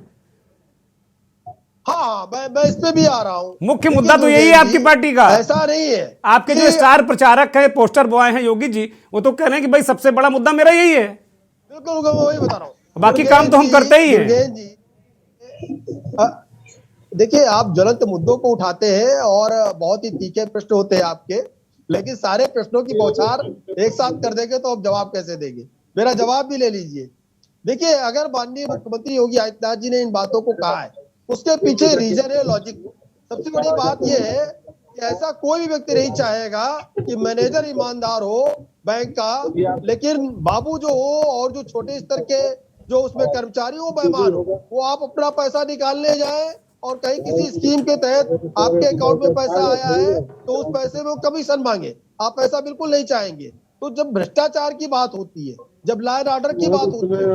हाँ, मैं इस पे भी आ रहा हूँ। मुख्य मुद्दा तो यही है आपकी पार्टी का। ऐसा नहीं है, आपके जो स्टार प्रचारक है, पोस्टर बॉय हैं योगी जी, वो तो कह रहे हैं कि भाई सबसे बड़ा मुद्दा मेरा यही है। बिल्कुल, मैं वही बता रहा हूँ, बाकी काम तो हम करते ही हैं। देखिए आप ज्वलंत मुद्दों को उठाते हैं और बहुत ही तीखे प्रश्न होते हैं आपके, लेकिन सारे प्रश्नों की बौछार एक साथ कर देंगे तो आप जवाब कैसे देंगे? मेरा जवाब भी ले लीजिए। देखिए अगर माननीय मुख्यमंत्री योगी आदित्यनाथ जी ने इन बातों को कहा है, उसके पीछे रीजन है, लॉजिक। सबसे बड़ी बात यह है कि ऐसा कोई भी व्यक्ति नहीं चाहेगा कि मैनेजर ईमानदार हो बैंक का, लेकिन बाबू जो हो और जो छोटे स्तर के जो उसमें कर्मचारी हो बेईमान हो, वो आप अपना पैसा निकालने जाए और कहीं किसी स्कीम के तहत आपके अकाउंट में पैसा आया है तो उस पैसे में वो कमीशन मांगे, आप ऐसा बिल्कुल नहीं चाहेंगे। तो जब भ्रष्टाचार की बात होती है, जब लॉ एंड ऑर्डर की बात होती है,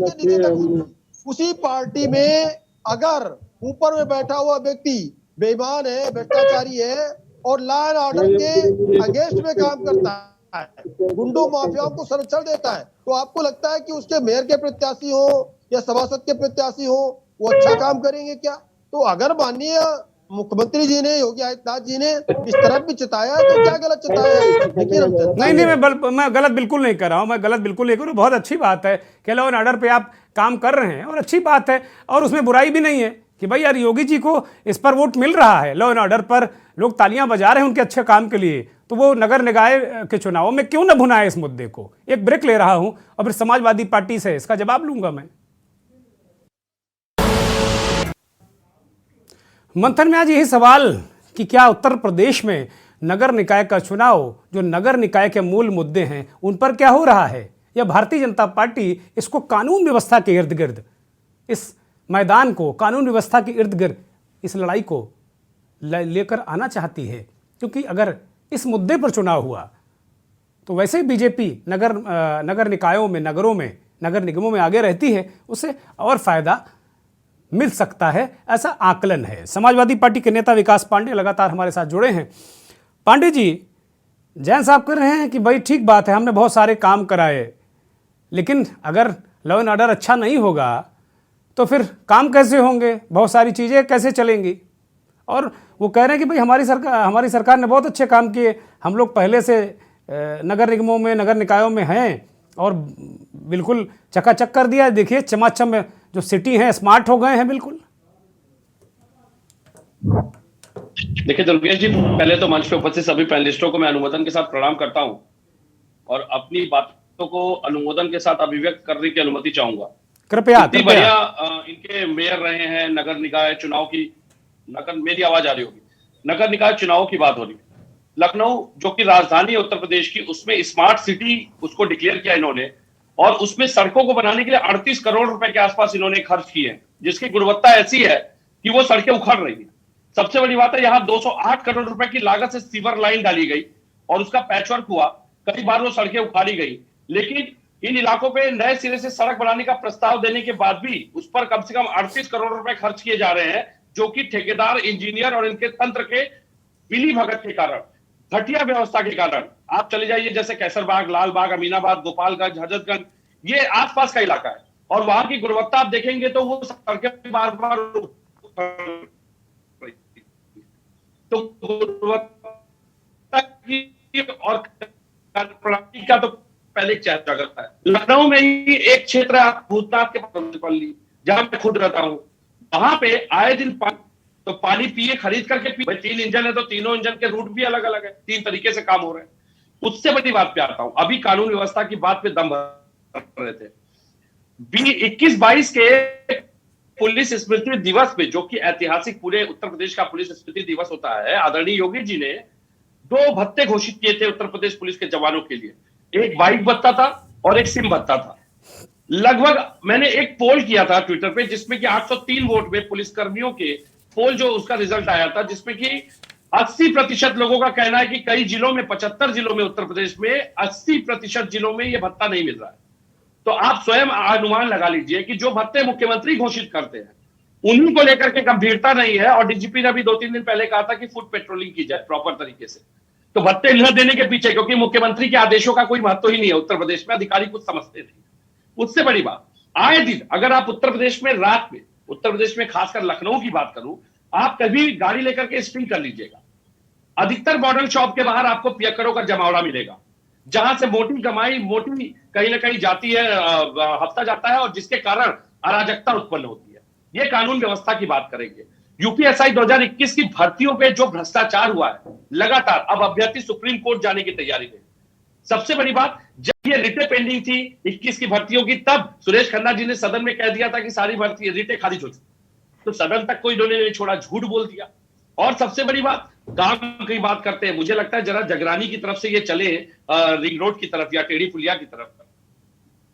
नीति तक होती है, उसी पार्टी में अगर ऊपर में बैठा हुआ व्यक्ति बेईमान है, भ्रष्टाचारी है और लॉ एंड ऑर्डर के अगेंस्ट में काम करता है, गुंडों माफियाओं को संरक्षण देता है, तो आपको लगता है कि उसके मेयर के प्रत्याशी हो या सभासद के प्रत्याशी हो वो अच्छा काम करेंगे क्या? तो अगर माननीय मुख्यमंत्री जी ने, योगी आदित्यनाथ जी ने इस तरफ भी चिताया है तो क्या गलत चिताया है? लेकिन नहीं, मैं गलत बिल्कुल नहीं कर रहा हूं, मैं गलत बिल्कुल नहीं कर रहा हूं। बहुत अच्छी बात है कि लॉ एंड ऑर्डर पे आप काम कर रहे हैं और अच्छी बात है, और उसमें बुराई भी नहीं है कि भाई यार योगी जी को इस पर वोट मिल रहा है, लॉ एंड ऑर्डर पर लोग तालियां बजा रहे हैं उनके अच्छे काम के लिए, तो वो नगर निकाय के चुनावों में क्यों न भुनाए इस मुद्दे को। एक ब्रेक ले रहा हूं और फिर समाजवादी पार्टी से इसका जवाब लूंगा मैं। मंथन में आज यही सवाल कि क्या उत्तर प्रदेश में नगर निकाय का चुनाव, जो नगर निकाय के मूल मुद्दे हैं उन पर क्या हो रहा है, या भारतीय जनता पार्टी इसको कानून व्यवस्था के इर्द गिर्द, इस मैदान को कानून व्यवस्था के इर्द गिर्द इस लड़ाई को लेकर आना चाहती है? क्योंकि अगर इस मुद्दे पर चुनाव हुआ तो वैसे ही बीजेपी नगर निकायों में, नगरों में, नगर निगमों में आगे रहती है, उससे और फायदा मिल सकता है, ऐसा आकलन है। समाजवादी पार्टी के नेता विकास पांडे लगातार हमारे साथ जुड़े हैं। पांडे जी, जैन साहब कह रहे हैं कि भाई ठीक बात है, हमने बहुत सारे काम कराए, लेकिन अगर लॉ एंड ऑर्डर अच्छा नहीं होगा तो फिर काम कैसे होंगे, बहुत सारी चीज़ें कैसे चलेंगी? और वो कह रहे हैं कि भाई हमारी सरकार ने बहुत अच्छे काम किए, हम लोग पहले से नगर निगमों में, नगर निकायों में हैं और बिल्कुल चकाचक कर दिया है। देखिए चमाचम जो सिटी हैं स्मार्ट हो गए हैं बिल्कुल। देखिए दुर्गेश जी, पहले तो मंच पे उपस्थित सभी पैनलिस्टों को मैं अनुमोदन के साथ प्रणाम करता हूं और अपनी बातों को अनुमोदन के साथ अभिव्यक्त करने की अनुमति चाहूंगा। कृपया इतनी बढ़िया इनके मेयर रहे हैं, नगर निकाय चुनाव की, मेरी आवाज आ रही होगी, नगर निकाय चुनाव की बात हो रही है। लखनऊ जो कि राजधानी है उत्तर प्रदेश की, उसमें स्मार्ट सिटी उसको डिक्लेयर किया इन्होंने और उसमें सड़कों को बनाने के लिए 38 करोड़ रुपए के आसपास इन्होंने खर्च किए हैं, जिसकी गुणवत्ता ऐसी है कि वो सड़कें उखड़ रही है। सबसे बड़ी बात है, यहाँ 208 करोड़ रुपए की लागत से सीवर लाइन डाली गई और उसका पैचवर्क हुआ, कई बार वो सड़कें उखाड़ी गई, लेकिन इन इलाकों पे नए सिरे से सड़क बनाने का प्रस्ताव देने के बाद भी उस पर कम से कम 38 करोड़ रुपए खर्च किए जा रहे हैं, जो कि ठेकेदार, इंजीनियर और इनके तंत्र के मिली भगत के कारण, घटिया व्यवस्था के कारण। आप चले जाइए जैसे कैसरबाग, लालबाग, अमीनाबाद, गोपालगंज, हजरतगंज, ये आसपास का इलाका है और वहां की गुणवत्ता आप देखेंगे तो वो सड़कें बार बार तो गुणवत्ता की और प्रणाली का तो पहले चर्चा करता है। लखनऊ में ही एक क्षेत्र है भूतनाथ के पल्ली, जहां मैं खुद रहता हूं, वहां पे आए दिन पानी पिए, खरीद करके पिए। 3 इंजन है तो तीनों इंजन के रूट भी अलग अलग है, 3 तरीके से काम हो रहे हैं। उससे बड़ी बात पे आता हूं, अभी कानून व्यवस्था की बात पे दम भर रहे थे। 21-22 के पुलिस स्मृति दिवस पे, जो कि ऐतिहासिक पूरे उत्तर प्रदेश का पुलिस स्मृति दिवस होता है, आदरणीय योगी जी ने 2 भत्ते घोषित किए थे उत्तर प्रदेश पुलिस के जवानों के लिए। एक बाइक भत्ता था और एक सिम भत्ता था। लगभग मैंने एक पोल किया था ट्विटर पे, जिसमें कि 803 वोट में पुलिसकर्मियों के पोल जो उसका रिजल्ट आया था, जिसमें कि 80% लोगों का कहना है कि कई जिलों में, 75 जिलों में उत्तर प्रदेश में 80% जिलों में यह भत्ता नहीं मिल रहा है। तो आप स्वयं अनुमान लगा लीजिए कि जो भत्ते मुख्यमंत्री घोषित करते हैं उन्हीं को लेकर के गंभीरता नहीं है। और डीजीपी ने अभी 2-3 दिन पहले कहा था कि फुट पेट्रोलिंग की जाए प्रॉपर तरीके से। तो भत्ते न देने के पीछे, क्योंकि मुख्यमंत्री के आदेशों का कोई महत्व ही नहीं है उत्तर प्रदेश में, अधिकारी कुछ समझते नहीं। उससे बड़ी बात, आए दिन अगर आप उत्तर प्रदेश में रात में, उत्तर प्रदेश में खासकर लखनऊ की बात करूं, आप कभी गाड़ी लेकर के स्पिन कर लीजिएगा, अधिकतर मॉडल शॉप के बाहर आपको पियक्करों का जमावड़ा मिलेगा, जहां से मोटी कमाई, मोटी कहीं ना कहीं जाती है, हफ्ता जाता है और जिसके कारण अराजकता उत्पन्न होती है। ये कानून व्यवस्था की बात करेंगे। यूपीएसआई 2021 की भर्तियों पे जो भ्रष्टाचार हुआ है लगातार, अब अभ्यर्थी सुप्रीम कोर्ट जाने की तैयारी में। सबसे बड़ी बात, जब ये रिटे पेंडिंग थी 21 की भर्तियों की, तब सुरेश खन्ना जी ने सदन में कह दिया था कि सारी भर्ती रिटे खारिज हो चुकी, तो सदन तक कोई इन्होंने नहीं छोड़ा, झूठ बोल दिया। और सबसे बड़ी बात, काम की बात करते हैं, मुझे लगता है जरा जगरानी की तरफ से ये चले रिंग रोड की तरफ या टेढ़ी पुलिया की तरफ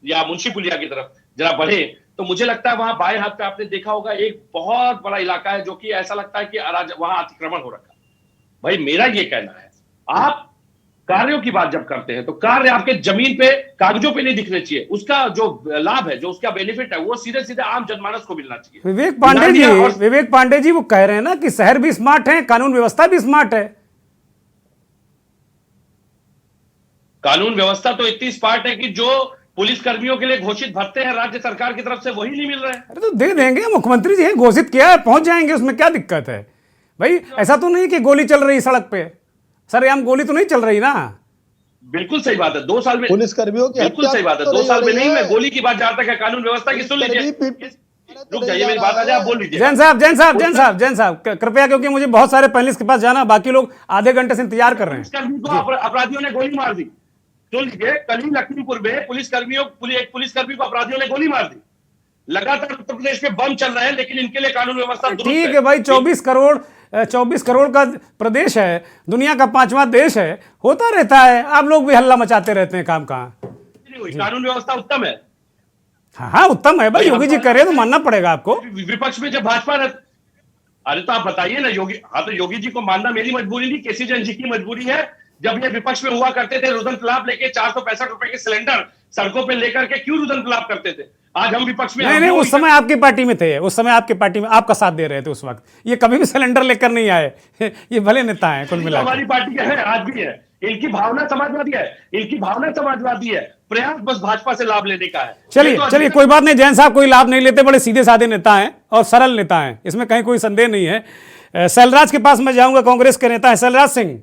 या मुंशी पुलिया की तरफ जरा बढ़े, तो मुझे लगता है वहां बाएं हाथ पे आपने देखा होगा एक बहुत बड़ा इलाका है, जो कि ऐसा लगता है कि वहां अतिक्रमण हो रखा है। भाई मेरा ये कहना है, आप कार्यों की बात जब करते हैं तो कार्य आपके जमीन पे, कागजों पे नहीं दिखने चाहिए। उसका जो लाभ है, जो उसका बेनिफिट है, वो सीधे सीधे आम जनमानस को मिलना चाहिए। विवेक पांडे जी वो कह रहे हैं ना कि शहर भी स्मार्ट है, कानून व्यवस्था भी स्मार्ट है। कानून व्यवस्था तो इतनी स्मार्ट है कि जो पुलिस कर्मियों के लिए घोषित भत्ते हैं राज्य सरकार की तरफ से, वही नहीं मिल रहे हैं। अरे तो दे देंगे, मुख्यमंत्री जी हैं, घोषित किया है, पहुंच जाएंगे, उसमें क्या दिक्कत है भाई। ऐसा तो नहीं कि गोली चल रही सड़क पे, सरेआम गोली तो नहीं चल रही ना। बिल्कुल सही बात है, 2 साल में पुलिस कर्मियों की बिल्कुल सही बात है, 2 साल में नहीं। मैं गोली की बात जहां तक है, कानून व्यवस्था की सुन लीजिए, रुक जाइए, मेरी बात आ जाए, आप बोल लीजिए। जैन साहब कृपया, क्योंकि मुझे बहुत सारे पैनलिस्ट के पास जाना, बाकी लोग आधे घंटे से इंतजार कर रहे हैं। अपराधियों ने गोली मार दी, सुन लीजिए, कल ही लखीमपुर में एक पुलिसकर्मी को अपराधियों ने गोली मार दी। लगातार उत्तर प्रदेश में बम चल रहे हैं, लेकिन इनके लिए कानून व्यवस्था ठीक है भाई। 24 करोड़ का प्रदेश है, दुनिया का 5वां देश है, होता रहता है। आप लोग भी हल्ला मचाते रहते हैं, काम कहां। कानून व्यवस्था उत्तम है। हाँ उत्तम है भाई, योगी जी कह रहे हैं तो मानना पड़ेगा आपको। विपक्ष में जब भाजपा अरे तो आप बताइए ना, योगी, हाँ तो योगी जी को मानना मेरी मजबूरी नहीं, केसी जैन जी की मजबूरी है। जब ये विपक्ष में हुआ करते थे, रुदन खिलाफ लेके 465 रुपए के सिलेंडर सड़कों पे लेकर के क्यों रुदन खिलाफ करते थे? आज हम विपक्ष में नहीं, उस समय आपकी पार्टी में थे, उस समय आपकी पार्टी में आपका साथ दे रहे थे उस वक्त। ये कभी भी सिलेंडर लेकर नहीं आए। ये भले नेता हैं कुल मिलाकर। हमारी पार्टी है, आज भी है। इनकी भावना समाजवादी है, इनकी भावना समाजवादी है, प्रयास बस भाजपा से लाभ लेने का है। चलिए कोई बात नहीं, जैन साहब कोई लाभ नहीं लेते, बड़े सीधे साधे नेता हैं और सरल नेता हैं, इसमें कहीं कोई संदेह नहीं है। सैलराज के पास मैं जाऊंगा, कांग्रेस के नेता है सैलराज सिंह।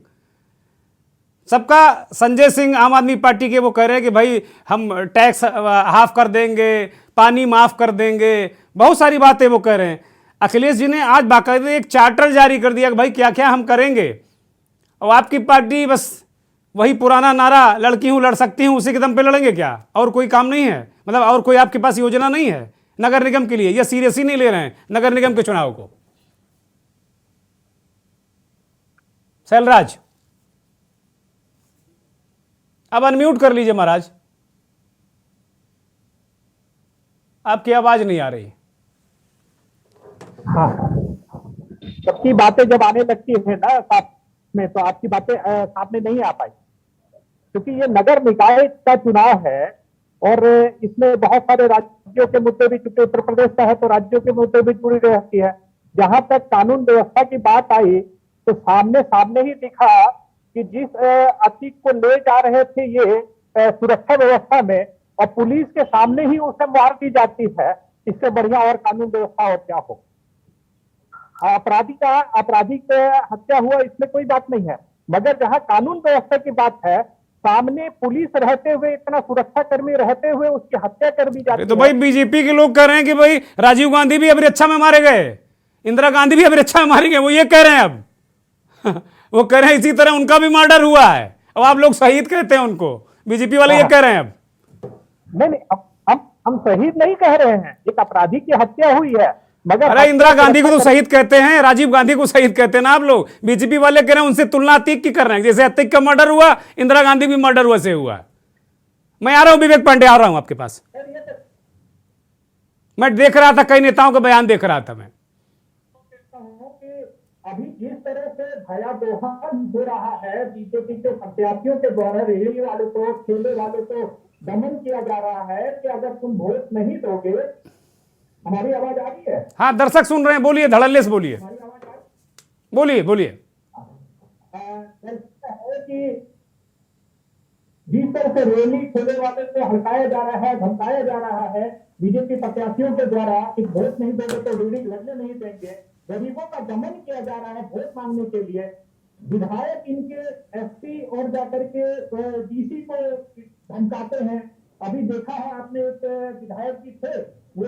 सबका संजय सिंह आम आदमी पार्टी के वो कह रहे हैं कि भाई हम टैक्स हाफ कर देंगे, पानी माफ कर देंगे, बहुत सारी बातें वो कह रहे हैं। अखिलेश जी ने आज बाकायदे एक चार्टर जारी कर दिया कि भाई क्या क्या हम करेंगे, और आपकी पार्टी बस वही पुराना नारा लड़की हूं लड़ सकती हूं उसी के दम पे लड़ेंगे क्या? और कोई काम नहीं है, मतलब और कोई आपके पास योजना नहीं है नगर निगम के लिए, या सीरियस ही नहीं ले रहे हैं नगर निगम के चुनाव को? सैलराज अब अनम्यूट कर लीजिए महाराज, आपकी आवाज नहीं आ रही। हाँ, सबकी बातें जब आने लगती है ना साथ में, तो आपकी बातें सामने नहीं आ पाई, क्योंकि ये नगर निकाय का चुनाव है और इसमें बहुत सारे राज्यों के मुद्दे भी, चूंकि उत्तर प्रदेश का है तो राज्यों के मुद्दे भी जुड़ी रहती है। जहां तक कानून व्यवस्था की बात आई तो सामने सामने ही दिखा कि जिस अतीक को ले जा रहे थे ये सुरक्षा व्यवस्था में, और पुलिस के सामने ही उसे मार दी जाती है, इससे बढ़िया और कानून व्यवस्था और क्या हो। अपराधी का हत्या हुआ इसमें कोई बात नहीं है, मगर जहां कानून व्यवस्था की बात है, सामने पुलिस रहते हुए, इतना सुरक्षा कर्मी रहते हुए उसकी हत्या कर दी जाती है। तो भाई बीजेपी के लोग कह रहे हैं कि भाई राजीव गांधी भी अभिरक्षा में मारे गए, इंदिरा गांधी भी अभिरक्षा में मारी गए, वो ये कह रहे हैं अब वो कह रहे हैं इसी तरह उनका भी मर्डर हुआ है, अब आप लोग शहीद कहते हैं उनको, बीजेपी वाले ये कह रहे हैं अब। नहीं, हम शहीद नहीं कह रहे हैं, एक अपराधी की हत्या हुई है, मगर अरे इंदिरा गांधी को तो शहीद कहते हैं, राजीव गांधी को शहीद कहते हैं ना आप लोग। बीजेपी वाले कह रहे हैं उनसे तुलना अतीक की कर रहे हैं, जैसे अतीक का मर्डर हुआ इंदिरा गांधी भी मर्डर हुआ से हुआ। मैं आ रहा हूं विवेक पांडे, आ रहा हूं आपके पास। मैं देख रहा था, कई नेताओं का बयान देख रहा था मैं। अभी जिस तरह से भयावह हो रहा है बीजेपी के प्रत्याशियों के द्वारा, रेहड़ी वाले को, ठेले वाले को दमन किया जा रहा है कि अगर तुम वोट नहीं दोगे, हमारी आवाज आ रही है? हाँ, दर्शक सुन रहे हैं, बोलिए, धड़ल्ले से बोलिए, बोलिए बोलिए। कि जिस तरह से रैली ठेले वाले को हटाया जा रहा है, धमकाया जा रहा है बीजेपी प्रत्याशियों के द्वारा कि वोट नहीं दोगे तो रैली लड़ने नहीं देंगे, गरीबों का दमन किया जा रहा है वोट मांगने के लिए। विधायक इनके एसपी और जाकर के डीसी को धमकाते हैं। अभी देखा है आपने, एक विधायक जी थे, वो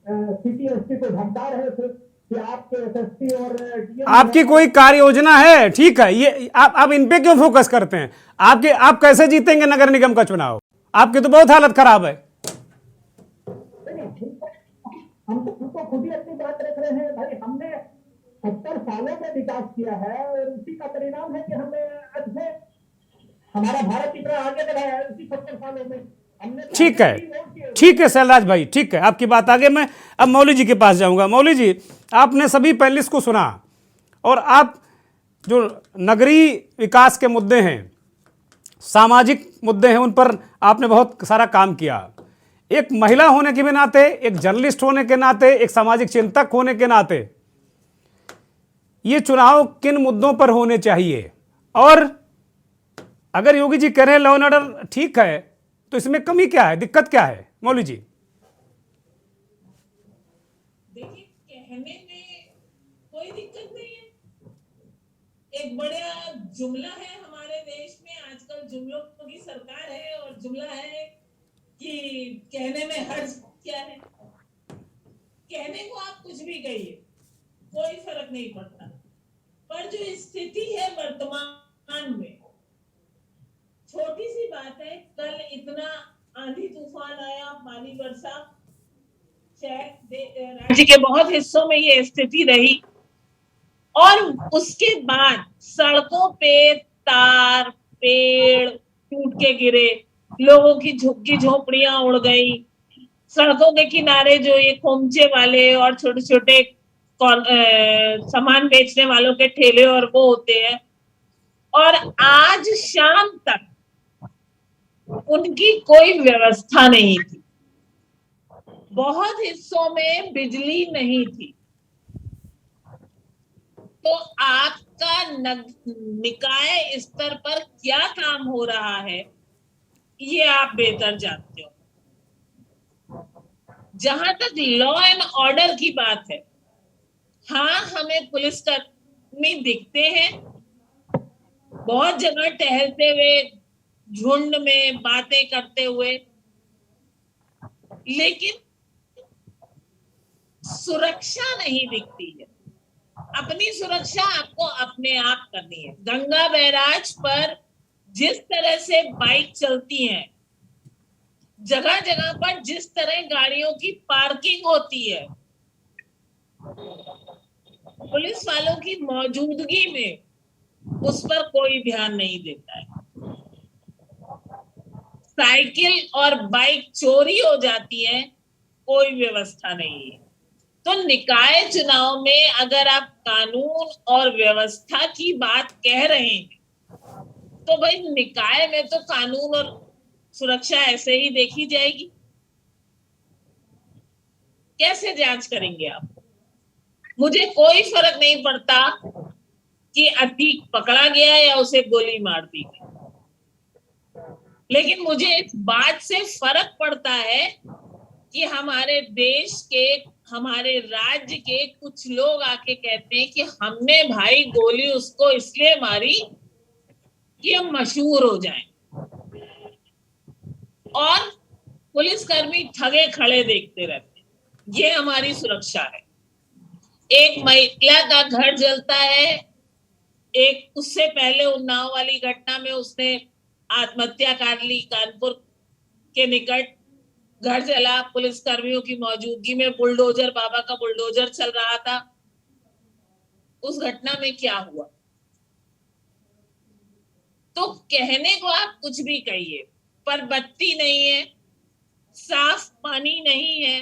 सिटी एसपी को धमका रहे थे कि आपके एसएसपी और डीएम आपकी कोई कार्य योजना है? ठीक है, ये आप इन पे क्यों फोकस करते हैं? आप कैसे जीतेंगे नगर निगम का चुनाव? आपकी तो बहुत हालत खराब है। हम तो खुद ही अपनी बात रख रहे हैं भाई, हमने 70 सालों में विकास किया है और उसी का परिणाम है कि हमें आज में हमारा भारत इतना आगे बढ़ा है उसी 70 सालों में। ठीक है सैलराज भाई, ठीक है, आपकी बात आगे। मैं अब मौली जी के पास जाऊंगा। मौली जी, आपने सभी पैनलिस्ट को सुना और आप जो नगरीय विकास के मुद्दे हैं, सामाजिक मुद्दे हैं, उन पर आपने बहुत सारा काम किया। एक महिला होने के भी नाते, एक जर्नलिस्ट होने के नाते, एक सामाजिक चिंतक होने के नाते, ये चुनाव किन मुद्दों पर होने चाहिए? और अगर योगी जी कह रहे हैं लॉ एंड ऑर्डर ठीक है, तो इसमें कमी क्या है, दिक्कत क्या है? मौली जी। देखिए, कहने में कोई दिक्कत नहीं है। एक बड़ा जुमला है हमारे देश में, आजकल जुमलों की सरकार है, और जुमला है कि कहने में हर्ज क्या है। कहने को आप कुछ भी कहिए, कोई फर्क नहीं पड़ता, पर जो स्थिति है वर्तमान में, छोटी सी बात है, कल इतना आंधी तूफान आया, पानी बरसा, राज्य के बहुत हिस्सों में ये स्थिति रही, और उसके बाद सड़कों पे तार पेड़ टूट के गिरे, लोगों की झुग्गी झोपड़ियां उड़ गई, सड़कों के किनारे जो ये खोमचे वाले और छोटे छोटे सामान बेचने वालों के ठेले और वो होते हैं, और आज शाम तक उनकी कोई व्यवस्था नहीं थी। बहुत हिस्सों में बिजली नहीं थी। तो आपका निकाय स्तर पर क्या काम हो रहा है, ये आप बेहतर जानते हो। जहां तक लॉ एंड ऑर्डर की बात है, हाँ हमें पुलिसकर्मी दिखते हैं बहुत जगह टहलते हुए, झुंड में बातें करते हुए, लेकिन सुरक्षा नहीं दिखती है। अपनी सुरक्षा आपको अपने आप करनी है। गंगा बैराज पर जिस तरह से बाइक चलती हैं, जगह जगह पर जिस तरह गाड़ियों की पार्किंग होती है, पुलिस वालों की मौजूदगी में उस पर कोई ध्यान नहीं देता है। साइकिल और बाइक चोरी हो जाती है, कोई व्यवस्था नहीं है। तो निकाय चुनाव में अगर आप कानून और व्यवस्था की बात कह रहे हैं, तो भाई निकाय में तो कानून और सुरक्षा ऐसे ही देखी जाएगी। कैसे जांच करेंगे आप? मुझे कोई फर्क नहीं पड़ता कि अतीक पकड़ा गया या उसे गोली मार दी गई, लेकिन मुझे इस बात से फर्क पड़ता है कि हमारे देश के, हमारे राज्य के कुछ लोग आके कहते हैं कि हमने भाई गोली उसको इसलिए मारी कि हम मशहूर हो जाएं, और पुलिसकर्मी ठगे खड़े देखते रहते हैं। ये हमारी सुरक्षा है। एक महिला का घर जलता है, एक उससे पहले उन्नाव वाली घटना में उसने आत्महत्या कर ली, कानपुर के निकट घर जला, पुलिसकर्मियों की मौजूदगी में बुलडोजर, बाबा का बुलडोजर चल रहा था। उस घटना में क्या हुआ? तो कहने को आप कुछ भी कहिए, पर बत्ती नहीं है, साफ पानी नहीं है,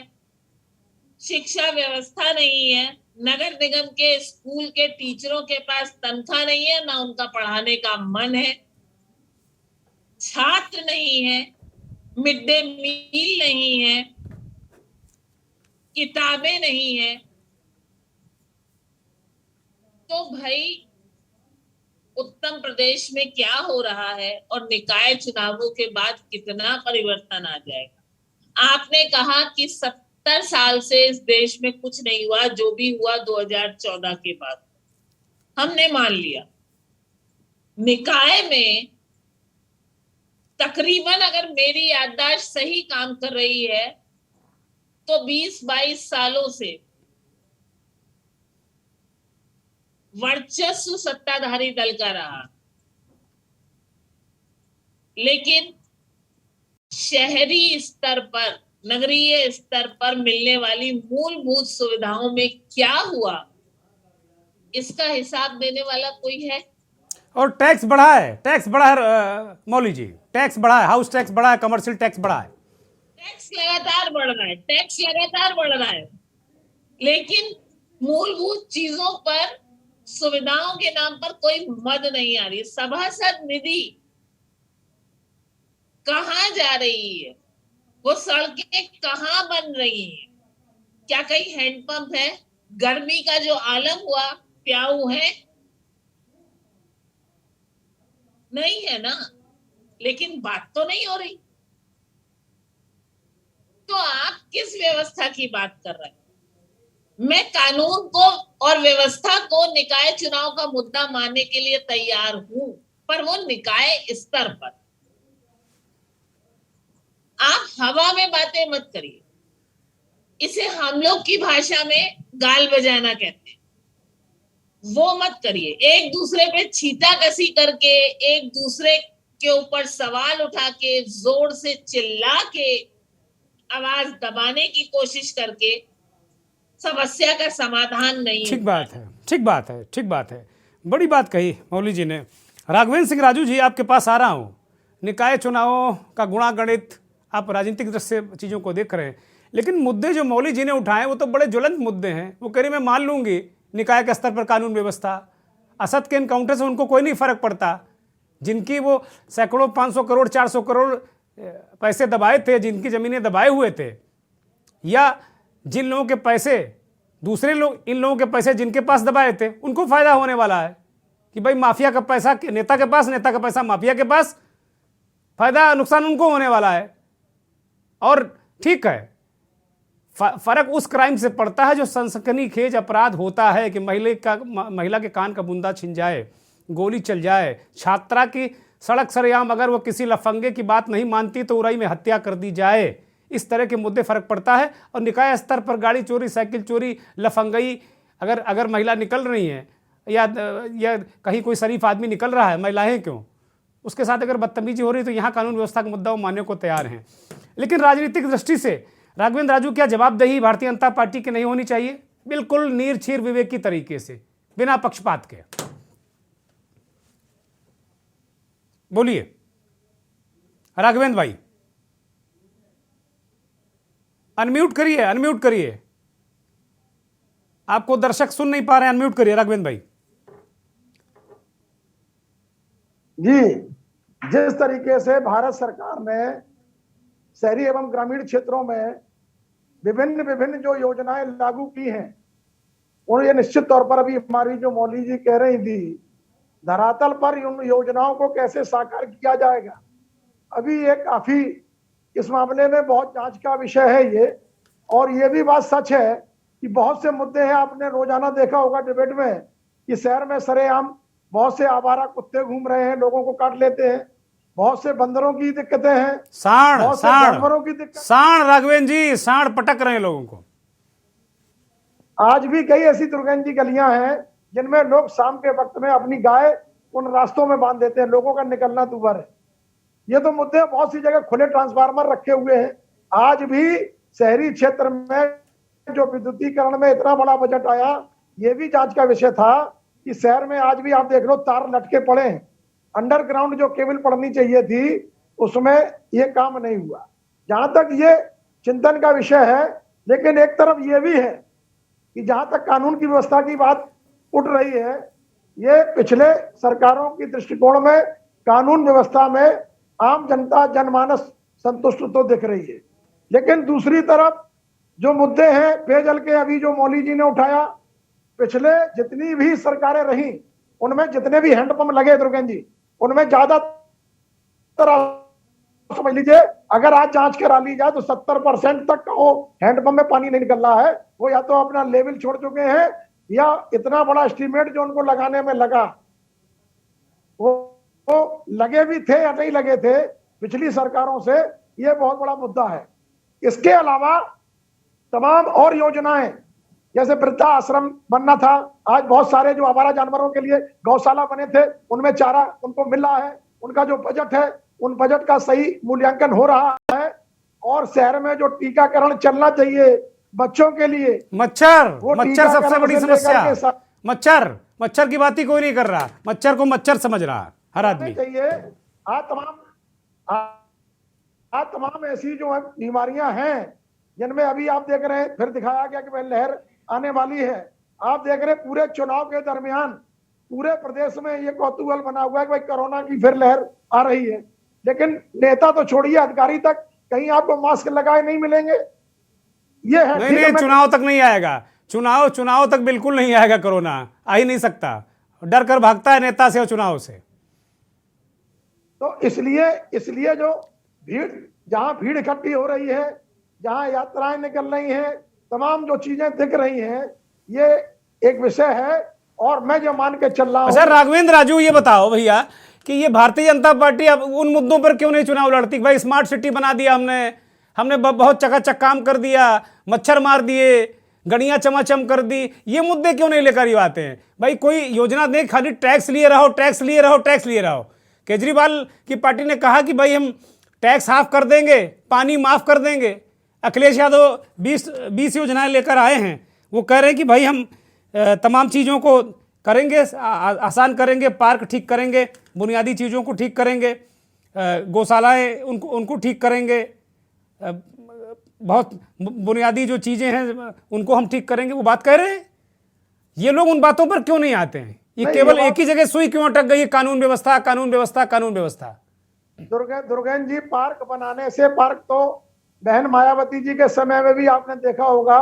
शिक्षा व्यवस्था नहीं है, नगर निगम के स्कूल के टीचरों के पास तनख्वाह नहीं है, ना उनका पढ़ाने का मन है, छात्र नहीं है, मिड डे मील नहीं है, किताबें नहीं है। तो भाई उत्तर प्रदेश में क्या हो रहा है और निकाय चुनावों के बाद कितना परिवर्तन आ जाएगा? आपने कहा कि 70 साल से इस देश में कुछ नहीं हुआ, जो भी हुआ 2014 के बाद। हमने मान लिया। निकाय में तकरीबन, अगर मेरी याददाश्त सही काम कर रही है, तो 20-22 सालों से वर्चस्व सत्ताधारी दल का रहा, लेकिन शहरी स्तर पर, नगरीय स्तर पर मिलने वाली मूलभूत सुविधाओं में क्या हुआ, इसका हिसाब देने वाला कोई है? और टैक्स बढ़ा है, टैक्स बढ़ा है मौली जी, टैक्स बढ़ा है, हाउस टैक्स बढ़ा है, कमर्शियल टैक्स बढ़ा है, टैक्स लगातार बढ़ रहा है, टैक्स लगातार बढ़ रहा है, लेकिन मूलभूत चीजों पर, सुविधाओं के नाम पर कोई मद नहीं आ रही। सभासद निधि कहां जा रही है? वो सड़कें कहां बन रही हैं? क्या कहीं हैंडपंप है? गर्मी का जो आलम हुआ, प्याऊ है? नहीं है ना, लेकिन बात तो नहीं हो रही। तो आप किस व्यवस्था की बात कर रहे हैं? मैं कानून को और व्यवस्था को निकाय चुनाव का मुद्दा मानने के लिए तैयार हूं, पर वो निकाय स्तर पर। आप हवा में बातें मत करिए। इसे हम लोग की भाषा में गाल बजाना कहते हैं, वो मत करिए। एक दूसरे पे छींटाकसी करके, एक दूसरे के ऊपर सवाल उठा के, जोर से चिल्ला के, आवाज दबाने की कोशिश करके समस्या का समाधान नहीं। ठीक बात है, ठीक बात है, ठीक बात है। बड़ी बात कही मौली जी ने। राघवेंद्र सिंह राजू जी, आपके पास आ रहा हूँ। निकाय चुनावों का गुणागणित, आप राजनीतिक दृष्टि से चीज़ों को देख रहे हैं, लेकिन मुद्दे जो मौली जी ने उठाए वो तो बड़े ज्वलंत मुद्दे हैं। वो कह रही मैं मान लूंगी निकाय के स्तर पर कानून व्यवस्था, असद के इनकाउंटर से उनको कोई नहीं फर्क पड़ता। जिनकी वो सैकड़ों 500 करोड़ 400 करोड़ पैसे दबाए थे, जिनकी ज़मीनें दबाए हुए थे, या जिन लोगों के पैसे, दूसरे लोग, इन लोगों के पैसे जिनके पास दबाए थे, उनको फायदा होने वाला है कि भाई माफिया का पैसा नेता के पास, नेता का पैसा माफिया के पास, फायदा नुकसान उनको होने वाला है। और ठीक है, फर्क उस क्राइम से पड़ता है जो सनसनीखेज अपराध होता है कि महिला के कान का बुंदा छिन जाए, गोली चल जाए, छात्रा की सड़क सरेआम अगर वो किसी लफंगे की बात नहीं मानती तो उड़ाई में हत्या कर दी जाए। इस तरह के मुद्दे फर्क पड़ता है। और निकाय स्तर पर गाड़ी चोरी, साइकिल चोरी, लफंगई अगर महिला निकल रही हैं या कहीं कोई शरीफ आदमी निकल रहा है, महिलाएं क्यों, उसके साथ अगर बदतमीजी हो रही है तो यहाँ कानून व्यवस्था का मुद्दा वो मानने को तैयार हैं। लेकिन राजनीतिक दृष्टि से राघवेंद्र राजू, क्या जवाबदेही भारतीय जनता पार्टी की नहीं होनी चाहिए? बिल्कुल नीरछीर विवेकी तरीके से, बिना पक्षपात के बोलिए राघवेंद्र भाई। अनम्यूट करिए, आपको दर्शक सुन नहीं पा रहे हैं, अनम्यूट करिए राघवेंद्र भाई। जी, जिस तरीके से भारत सरकार ने शहरी एवं ग्रामीण क्षेत्रों में विभिन्न जो योजनाएं लागू की हैं, और ये निश्चित तौर पर अभी हमारी जो मौली जी कह रही थी, धरातल पर उन योजनाओं को कैसे साकार किया जाएगा, अभी ये काफी इस मामले में बहुत जांच का विषय है ये। और ये भी बात सच है कि बहुत से मुद्दे हैं, आपने रोजाना देखा होगा डिबेट में कि शहर में सरेआम बहुत से आवारा कुत्ते घूम रहे हैं, लोगों को काट लेते हैं, बहुत से बंदरों की दिक्कतें हैं, बहुत से जानवरों की दिक्कत, सांड राघवेंद्र जी, सांड पटक रहे हैं लोगों को। आज भी कई ऐसी दुर्गंध की गलियां हैं जिनमें लोग शाम के वक्त में अपनी गाय उन रास्तों में बांध देते हैं, लोगों का निकलना दूभर है। ये तो मुद्दे, बहुत सी जगह खुले ट्रांसफार्मर रखे हुए हैं। आज भी शहरी क्षेत्र में जो विद्युतीकरण में इतना बड़ा बजट आया, ये भी जांच का विषय था कि शहर में आज भी आप देख लो तार लटके पड़े हैं, अंडरग्राउंड जो केबल पड़नी चाहिए थी उसमें ये काम नहीं हुआ। जहां तक ये चिंतन का विषय है, लेकिन एक तरफ ये भी है कि जहां तक कानून की व्यवस्था की बात उठ रही है, ये पिछले सरकारों की दृष्टिकोण में कानून व्यवस्था में आम जनता जनमानस संतुष्ट तो दिख रही है। लेकिन दूसरी तरफ जो मुद्दे हैं पेयजल के, अभी जो मौली जी ने उठाया, पिछले जितनी भी सरकारें रही उनमें जितने भी हैंडपंप लगे दुर्गेन जी, उनमें ज्यादातर समझ लीजिए अगर आज जांच करा ली जाए तो 70% तक वो हैंडपंप में पानी नहीं निकल रहा है। वो या तो अपना लेवल छोड़ चुके हैं या इतना बड़ा एस्टीमेट जो उनको लगाने में लगा वो लगे भी थे या नहीं लगे थे पिछली सरकारों से, ये बहुत बड़ा मुद्दा है। इसके अलावा तमाम और योजनाएं, जैसे वृद्धा आश्रम बनना था, आज बहुत सारे जो आवारा जानवरों के लिए गौशाला बने थे उनमें चारा उनको मिल रहा है, उनका जो बजट है उन बजट का सही मूल्यांकन हो रहा है। और शहर में जो टीकाकरण चलना चाहिए बच्चों के लिए, मच्छर सबसे बड़ी समस्या, मच्छर की बात ही कोई नहीं कर रहा, मच्छर को मच्छर समझ रहा हर आदमी चाहिए। आज तमाम ऐसी जो बीमारियां हैं जिनमें अभी आप देख रहे हैं, फिर दिखाया गया कि भाई लहर आने वाली है। आप देख रहे हैं पूरे चुनाव के दरमियान पूरे प्रदेश में ये कौतूहल बना हुआ है कि भाई कोरोना की फिर लहर आ रही है, लेकिन नेता तो छोड़िए, अधिकारी तक कहीं आपको मास्क लगाए नहीं मिलेंगे। ये है नहीं, चुनाव तक नहीं आएगा, चुनाव तक बिल्कुल नहीं आएगा, कोरोना आ ही नहीं सकता, डर कर भागता है नेता से और चुनाव से। तो इसलिए जो भीड़, जहां भीड़ इकट्ठी हो रही है, जहां यात्राएं निकल रही हैं, तमाम जो चीजें दिख रही हैं, ये एक विषय है। और मैं जो मान के चल रहा हूं, अच्छा राघवेंद्र राजू ये बताओ भैया कि ये भारतीय जनता पार्टी अब उन मुद्दों पर क्यों नहीं चुनाव लड़ती? भाई स्मार्ट सिटी बना दिया हमने बहुत चकाचक काम कर दिया, मच्छर मार दिए, गड़ियां चमाचम कर दी, ये मुद्दे क्यों नहीं लेकर ये आते हैं? भाई कोई योजना दे, खाली टैक्स लिए रहो। केजरीवाल की पार्टी ने कहा कि भाई हम टैक्स हाफ कर देंगे, पानी माफ कर देंगे। अखिलेश यादव 20 योजनाएं लेकर आए हैं, वो कह रहे हैं कि भाई हम तमाम चीज़ों को करेंगे, आसान करेंगे, पार्क ठीक करेंगे, बुनियादी चीज़ों को ठीक करेंगे, गौशालाएं उनको ठीक करेंगे, बहुत बुनियादी जो चीज़ें हैं उनको हम ठीक करेंगे, वो बात कह रहे हैं। ये लोग उन बातों पर क्यों नहीं आते हैं? ये केवल एक ही जगह सुई क्यों अटक गई है? कानून व्यवस्था। दुर्गेन जी, पार्क बनाने से, पार्क तो बहन मायावती जी के समय में भी आपने देखा होगा,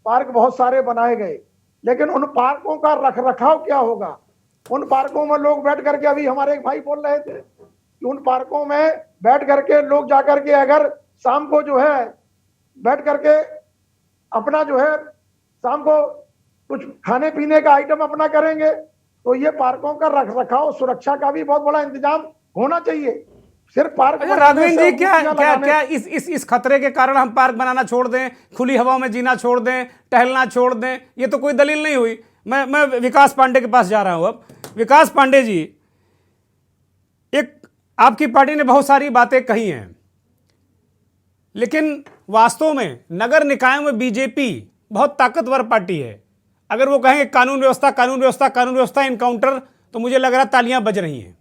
पार्क बहुत सारे बनाए गए, लेकिन उन पार्कों का रखरखाव क्या होगा? उन पार्कों में लोग बैठ करके, अभी हमारे एक भाई बोल रहे थे कि उन पार्कों में बैठ करके लोग जाकर के अगर शाम को जो है बैठ करके अपना जो है शाम को कुछ खाने पीने का आइटम अपना करेंगे, तो ये पार्कों का रख रखाव सुरक्षा का भी बहुत बड़ा इंतजाम होना चाहिए। सिर्फ पार्क अच्छा राघवेंद्र जी, क्या इस खतरे के कारण हम पार्क बनाना छोड़ दें, खुली हवा में जीना छोड़ दें, टहलना छोड़ दें? ये तो कोई दलील नहीं हुई। मैं विकास पांडे के पास जा रहा हूं अब। विकास पांडे जी, एक आपकी पार्टी ने बहुत सारी बातें कही हैं, लेकिन वास्तव में नगर निकायों में बीजेपी बहुत ताकतवर पार्टी है। अगर वो कहेंगे कानून व्यवस्था कानून व्यवस्था कानून व्यवस्था इनकाउंटर, तो मुझे लग रहा है तालियां बज रही हैं।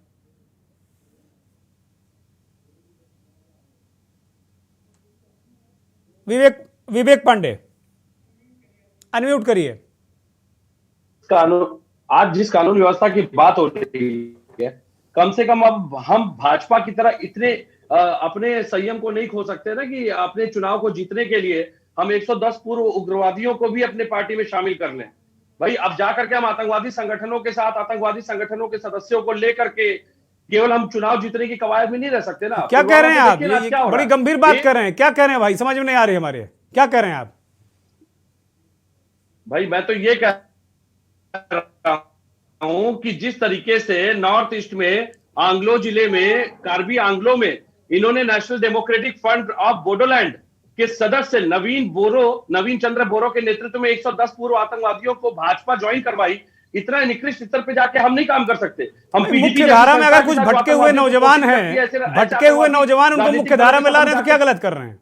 विवेक पांडे, अनम्यूट करिए। कानून, आज जिस कानून व्यवस्था की बात हो रही है, कम से कम अब हम भाजपा की तरह इतने अपने संयम को नहीं खो सकते ना कि अपने चुनाव को जीतने के लिए हम 110 पूर्व उग्रवादियों को भी अपने पार्टी में शामिल कर लें। भाई अब जाकर के हम आतंकवादी संगठनों के साथ, आतंकवादी संगठनों के सदस्यों को लेकर के केवल हम चुनाव जीतने की कवायद में नहीं रह सकते ना। क्या कह रहे हैं आप? ये बड़ी गंभीर बात कर रहे हैं। क्या कह रहे हैं भाई? समझ में नहीं आ रही हमारे। क्या कह रहे हैं आप? भाई मैं तो ये कह रहा हूं कि जिस तरीके से नॉर्थ ईस्ट में आंग्लो जिले में, कार्बी आंग्लो में इन्होंने national democratic front of Bodoland के सदस्य नवीन चंद्र बोरो के नेतृत्व में 110 पूर्व आतंकवादियों को भाजपा ज्वाइन करवाई, इतना निकृष्ट स्तर पे जाके हम नहीं काम कर सकते। हम मुख्य धारा में अगर कुछ भटके हुए नौजवान हैं, भटके हुए नौजवान उनको मुख्य धारा में ला रहे हैं, तो क्या गलत कर रहे हैं?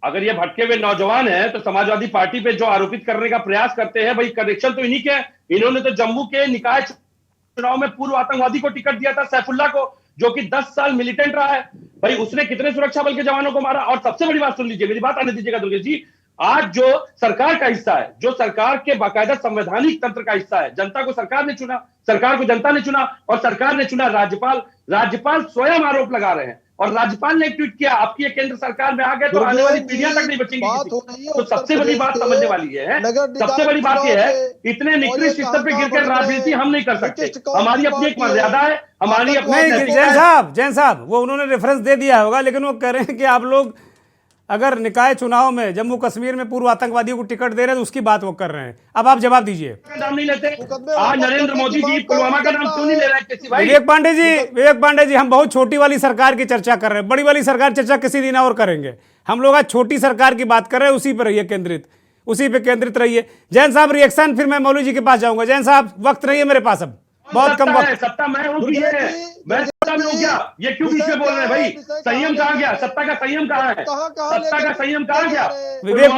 अगर ये भटके हुए नौजवान हैं तो समाजवादी पार्टी पे जो आरोपित करने का प्रयास करते हैं, भाई कनेक्शन तो इन्हीं के हैं। इन्होंने तो जम्मू के निकाय चुनाव में पूर्व आतंकवादी को टिकट दिया था, सैफुल्ला को, जो कि 10 साल मिलिटेंट रहा है। भाई उसने कितने सुरक्षा बल के जवानों को मारा। और सबसे बड़ी बात सुन लीजिए, मेरी बात आने दीजिएगा दुर्गेश जी, आज जो सरकार का हिस्सा है, जो सरकार के बाकायदा संवैधानिक तंत्र का हिस्सा है, जनता को सरकार ने चुना, सरकार को जनता ने चुना, और सरकार ने चुना राज्यपाल। राज्यपाल स्वयं आरोप लगा रहे हैं, और राज्यपाल ने एक ट्वीट किया, आपकी ये केंद्र सरकार में आ गए तो आने वाली पीढ़ियां तक नहीं बचेंगी। तो सबसे बड़ी बात समझने वाली है, सबसे बड़ी बात यह है, इतने निकृष्ट स्तर पे गिरकर राजनीति हम नहीं कर सकते। हमारी अपनी एक मर्यादा है, हमारी अपनी। जैन साहब वो उन्होंने रेफरेंस दे दिया होगा, लेकिन वो कह रहे हैं कि आप लोग अगर निकाय चुनाव में जम्मू कश्मीर में पूर्व आतंकवादियों को टिकट दे रहे हैं तो उसकी बात वो कर रहे हैं। अब आप जवाब दीजिए। नाम नहीं लेते आज नरेंद्र मोदी जी, पुलवामा का नाम क्यों नहीं ले रहे हैं? विवेक पांडे जी, हम बहुत छोटी वाली सरकार की चर्चा कर रहे हैं, बड़ी वाली सरकार चर्चा किसी दिन और करेंगे। हम लोग आज छोटी सरकार की बात कर रहे हैं, उसी पर रहिए केंद्रित, उसी पे केंद्रित रहिए। जैन साहब रिएक्शन, फिर मैं मौलवी जी के पास जाऊंगा। जैन साहब वक्त नहीं है मेरे पास, अब बहुत कम वक्त। सत्ता मैं हूं, मैं सत्ता में हूं क्या? ये क्यों बीच में बोल रहे हैं भाई? संयम कहां गया? सत्ता का संयम कहां है? सत्ता का संयम कहां गया? विवेक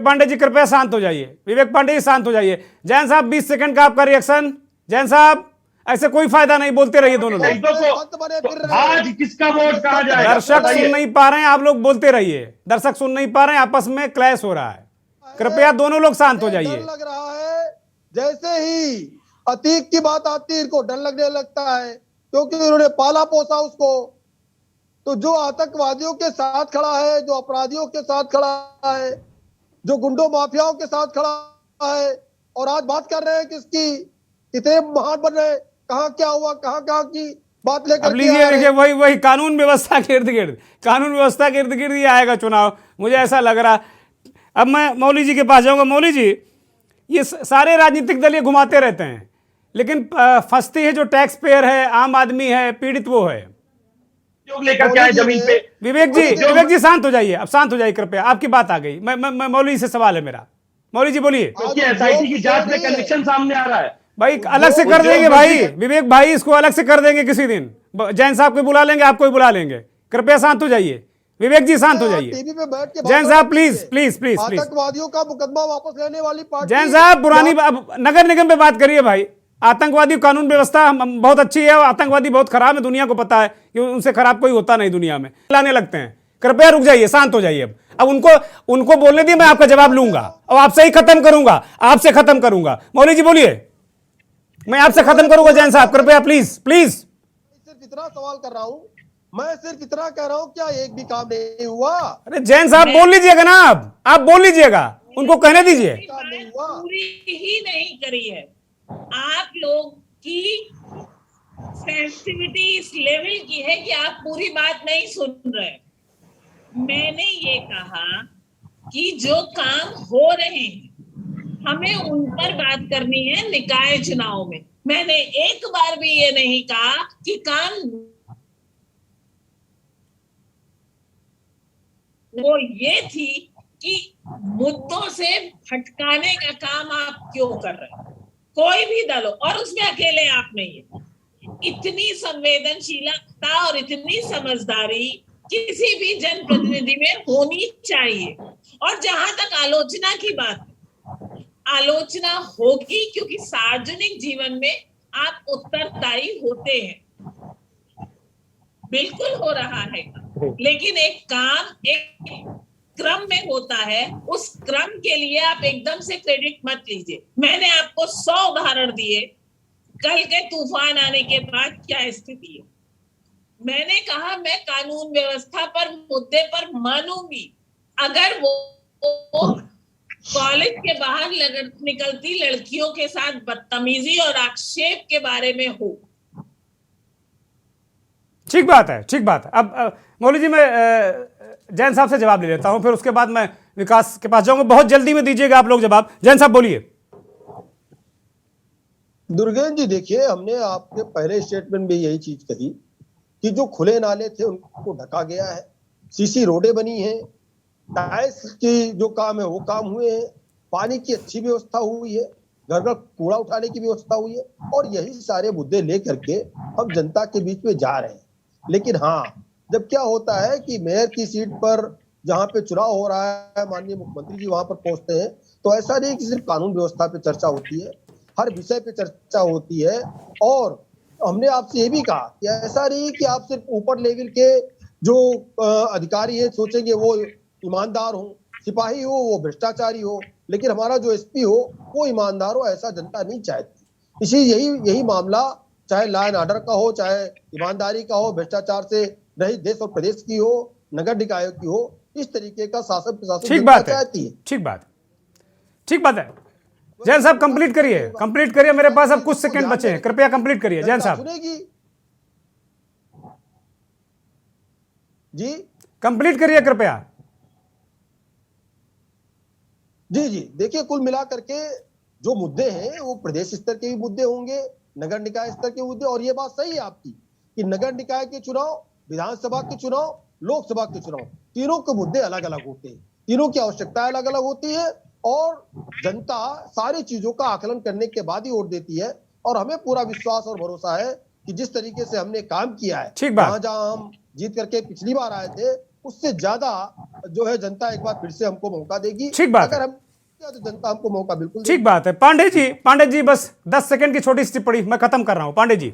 पांडे जी कृपया शांत हो जाइए। विवेक पांडे जी शांत हो जाइए। जैन साहब 20 सेकंड का आपका रिएक्शन। जैन साहब ऐसे कोई फायदा नहीं, बोलते रहिए दोनों लोग। आज किसका वोट कहा जाएगा? दर्शक सुन नहीं पा रहे हैं, आप लोग बोलते रहिए। दर्शक सुन नहीं पा रहे हैं, आपस में क्लैश हो रहा है। कृपया दोनों लोग शांत हो जाइए। लग रहा है जैसे ही अतीक की बात आती है इनको डर लगने लगता है, क्योंकि उन्होंने पाला पोसा उसको। तो जो आतंकवादियों के साथ खड़ा है, जो अपराधियों के साथ खड़ा है, जो गुंडों माफियाओं के साथ खड़ा है, और आज बात कर रहे हैं कि इसकी इतने महान बन रहे, कहां क्या हुआ, कहां की बात लेकर। लीजिए, देखिए वही कानून व्यवस्था के इर्द गिर्द ही आएगा चुनाव, मुझे ऐसा लग रहा। अब मैं मौली जी के पास जाऊंगा। मौली जी, ये सारे राजनीतिक दल ये घुमाते रहते हैं, लेकिन फंसती है जो टैक्स पेयर है, आम आदमी है, पीड़ित वो है। लेकर क्या है जमीन पे? विवेक जी शांत हो जाइए, अब शांत हो जाइए कृपया, आपकी बात आ गई। मैं मौली से सवाल है मेरा। मौली जी बोलिए। क्योंकि एसआईटी की जांच में कनेक्शन सामने आ रहा है भाई, अलग से कर देंगे भाई। विवेक भाई इसको अलग से कर देंगे किसी दिन। जैन साहब को बुला लेंगे, आपको भी बुला लेंगे। कृपया शांत हो जाइए। विवेक जी शांत हो जाइए। जैन साहब प्लीज आतंकवादियों का मुकदमा वापस लेने वाली पार्टी। जैन साहब पुरानी नगर निगम पे बात करिए भाई। आतंकवादी कानून व्यवस्था बहुत अच्छी है, आतंकवादी बहुत खराब है, दुनिया को पता है कि उनसे खराब कोई होता नहीं दुनिया में, लाने लगते हैं। कृपया रुक जाइए, शांत हो जाइए। अब उनको बोलने दिए, मैं आपका जवाब लूंगा और आपसे ही खत्म करूंगा। मौली जी बोलिए। मैं आपसे खत्म करूंगा। जैन साहब कृपया प्लीज। सिर्फ इतना सवाल कर रहा हूं, मैं सिर्फ इतना कह रहा हूं, क्या एक भी काम नहीं हुआ? अरे जैन साहब बोल लीजिएगा ना, आप बोल लीजिएगा, उनको कहने दीजिए। पूरी ही नहीं करी है। आप लोग की सेंसिटिविटी इस लेवल की है कि आप पूरी बात नहीं सुन रहे। मैंने ये कहा कि जो काम हो रहे हैं हमें उन पर बात करनी है निकाय चुनाव में। मैंने एक बार भी ये नहीं कहा कि काम वो ये थी कि मुद्दों से भटकाने का काम आप क्यों कर रहे हैं, कोई भी दल हो, और उसमें अकेले आप नहीं है। इतनी संवेदनशीलता और इतनी समझदारी किसी भी जनप्रतिनिधि में होनी चाहिए। और जहां तक आलोचना की बात है, आलोचना होगी क्योंकि सार्वजनिक जीवन में आप उत्तरदायी होते हैं, बिल्कुल हो रहा है, लेकिन एक काम एक क्रम में होता है, उस क्रम के लिए आप एकदम से क्रेडिट मत लीजिए। मैंने आपको 100 उदाहरण दिए कल के तूफान आने के बाद क्या स्थिति है। मैंने कहा मैं कानून व्यवस्था पर मुद्दे पर मानूंगी अगर वो कॉलेज के बाहर निकलती लड़कियों के साथ बदतमीजी और आक्षेप के बारे में हो। ठीक बात है, ठीक बात है। अब मौलवी जी, मैं जैन साहब से जवाब ले लेता हूं, फिर उसके बाद मैं विकास के पास जाऊंगा। बहुत जल्दी में दीजिएगा आप लोग जवाब। जैन साहब बोलिए। दुर्गेश जी, देखिए, हमने आपके पहले स्टेटमेंट में यही चीज कही कि जो खुले नाले थे उनको ढका गया है, सीसी रोडें बनी हैं, टाइल्स की जो काम है वो काम हुए हैं, पानी की अच्छी व्यवस्था हुई है, घर घर कूड़ा उठाने की व्यवस्था हुई है, और यही सारे मुद्दे लेकर के हम जनता के बीच में जा रहे हैं। लेकिन हाँ, जब क्या होता है कि मेयर की सीट पर जहाँ पे चुनाव हो रहा है, माननीय मुख्यमंत्री जी वहां पर पहुंचते हैं, तो ऐसा नहीं कि सिर्फ कानून व्यवस्था पे चर्चा होती है, हर विषय पे चर्चा होती है। और हमने आपसे ये भी कहा कि ऐसा नहीं कि आप सिर्फ ऊपर लेवल के जो अधिकारी है सोचेंगे वो ईमानदार हो, सिपाही हो वो भ्रष्टाचारी हो, लेकिन हमारा जो एसपी हो वो ईमानदार हो, ऐसा जनता नहीं चाहती। इसी यही मामला चाहे लॉ एंड ऑर्डर का हो, चाहे ईमानदारी का हो, भ्रष्टाचार से रहित देश और प्रदेश की हो, नगर निकायों की हो, इस तरीके का शासन प्रशासन ठीक बात है, ठीक बात, ठीक बात है। जैन साहब कंप्लीट करिए, मेरे पास अब कुछ सेकंड बचे हैं, कृपया कंप्लीट करिए जैन साहब। जी कंप्लीट करिए कृपया। जी, देखिए, कुल मिलाकर के जो मुद्दे हैं वो प्रदेश स्तर के भी मुद्दे होंगे, नगर निकाय स्तर के मुद्दे, और ये बात सही है आपकी कि नगर निकाय के चुनाव, विधानसभा के चुनाव, लोकसभा के चुनाव, तीनों के मुद्दे अलग अलग होते हैं, तीनों की आवश्यकताएं अलग अलग होती है, और जनता सारी चीजों का आकलन करने के बाद ही वोट देती है। और हमें पूरा विश्वास और भरोसा है कि जिस तरीके से हमने काम किया है, जहां हम जीत करके पिछली बार आए थे, उससे ज्यादा जो है जनता एक बार फिर से हमको मौका देगी। ठीक बात अगर है, हम तो जनता हमको मौका बिल्कुल ठीक बात है। पांडे जी बस 10 सेकंड की छोटी सी टिप्पणी, मैं खत्म कर रहा हूं। पांडे जी,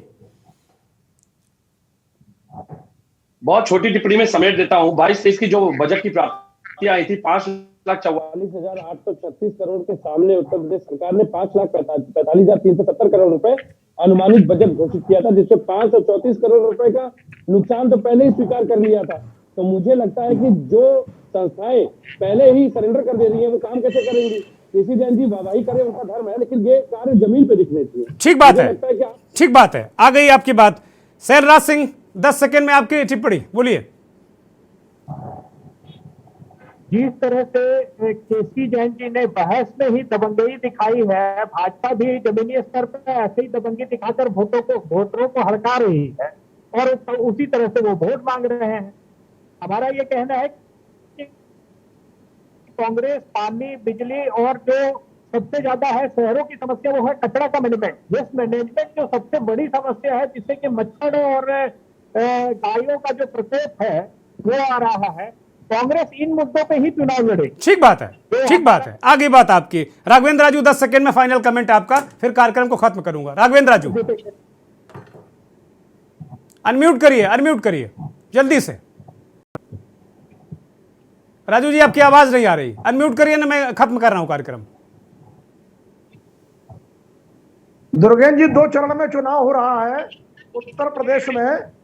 बहुत छोटी टिप्पणी में समेट देता हूं। 22-23 की जो बजट की प्राप्तियां आई थी, 5,44,836 करोड़ के सामने उत्तर प्रदेश सरकार ने 5,45,370 करोड़ रुपए अनुमानित बजट घोषित किया था, जिससे 534 करोड़ रुपए का नुकसान तो पहले ही स्वीकार कर लिया था। तो मुझे लगता है कि जो संस्थाएं पहले ही सरेंडर कर दे रही है वो काम कैसे करेंगी। केसी जैन जी वाहवाही करें, उनका धर्म है, लेकिन ये कार्य जमीन पे दिखने चाहिए। ठीक बात है, ठीक बात है, आ गई आपकी बात। शैलराज सिंह, 10 सेकंड में आपकी टिप्पणी, बोलिए। जिस तरह से केसी जैन जी ने बहस में ही दबंगई दिखाई है, भाजपा भी जमीनी स्तर पर ऐसे ही दबंगी दिखाकर वोटरों को हड़का रही है, और उसी तरह से वो वोट मांग रहे हैं। हमारा ये कहना है कि कांग्रेस पानी, बिजली और जो सबसे ज्यादा है शहरों की समस्या वो है कचरा का मैनेजमेंट। वेस्ट मैनेजमेंट जो सबसे बड़ी समस्या है, जिससे कि मच्छर और गायों का जो प्रकोप है वो आ रहा है। कांग्रेस इन मुद्दों पे ही चुनाव लड़े। ठीक बात है, ठीक बात है, आगे बात आपकी। राघवेंद्र राजू, 10 सेकंड में फाइनल कमेंट आपका, फिर कार्यक्रम को खत्म करूंगा। राघवेंद्र राजू, अनम्यूट करिए जल्दी से। राजू जी, आपकी आवाज नहीं आ रही, अनम्यूट करिए ना, मैं खत्म कर रहा हूं कार्यक्रम। दुर्गेश जी, 2 चरण में चुनाव हो रहा है उत्तर प्रदेश में।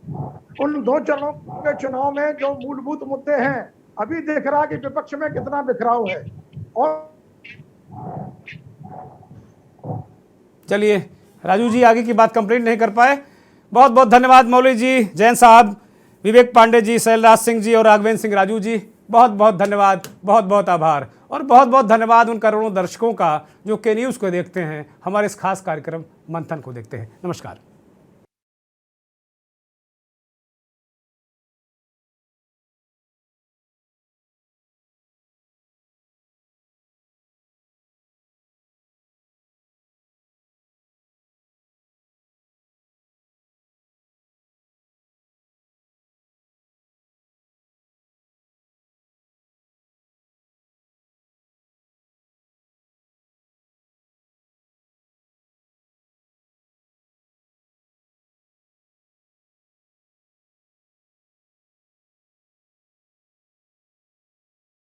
उन 2 चरणों के चुनाव में जो मूलभूत मुद्दे हैं, अभी देख रहा कि विपक्ष में कितना बिखराव है। और चलिए, राजू जी आगे की बात कंप्लीट नहीं कर पाए। बहुत बहुत धन्यवाद मौली जी, जैन साहब, विवेक पांडे जी, शैलराज सिंह जी और राघवेंद्र सिंह राजू जी, बहुत बहुत धन्यवाद, बहुत बहुत आभार। और बहुत बहुत धन्यवाद उन करोड़ों दर्शकों का जो के न्यूज़ को देखते हैं, हमारे इस खास कार्यक्रम मंथन को देखते हैं। नमस्कार।